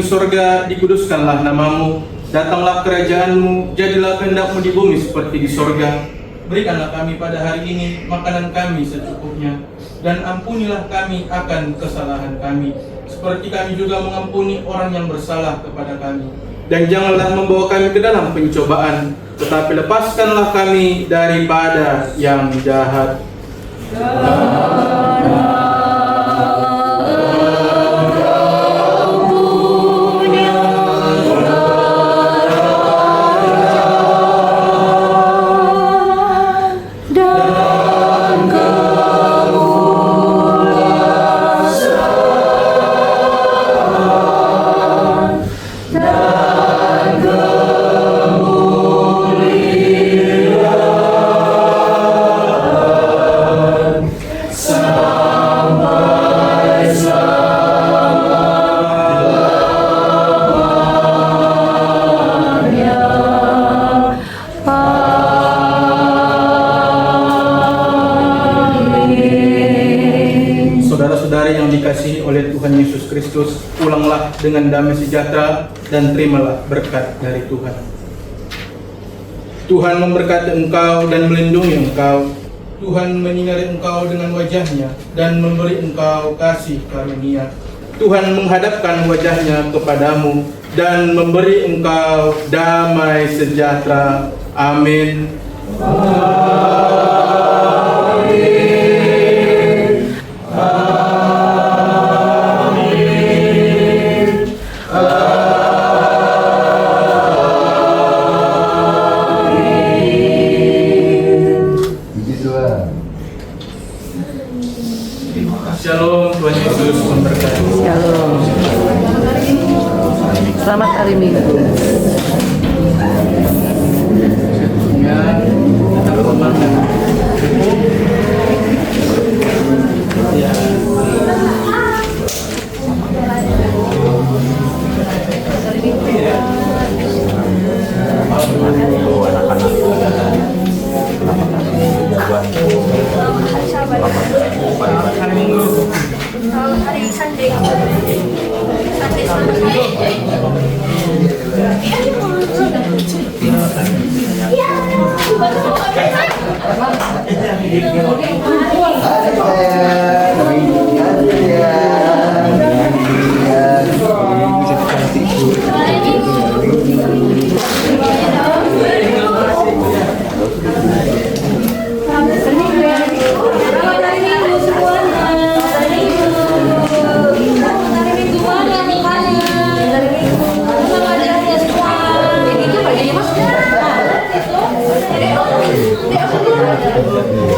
surga, dikuduskanlah namamu, datanglah kerajaan-Mu, jadilah kehendak-Mu di bumi seperti di sorga. Berikanlah kami pada hari ini makanan kami secukupnya, dan ampunilah kami akan kesalahan kami, seperti kami juga mengampuni orang yang bersalah kepada kami. Dan janganlah membawa kami ke dalam pencobaan, tetapi lepaskanlah kami daripada yang jahat. dikasihi oleh Tuhan Yesus Kristus, pulanglah dengan damai sejahtera dan terimalah berkat dari Tuhan. Tuhan memberkati engkau dan melindungi engkau. Tuhan menyinari engkau dengan wajah-Nya dan memberi engkau kasih karunia. Tuhan menghadapkan wajah-Nya kepadamu dan memberi engkau damai sejahtera. Amin. Shalom, Tuhan Yesus memberkati. Shalom. Selamat hari Minggu. Hari Sunday. Shalom.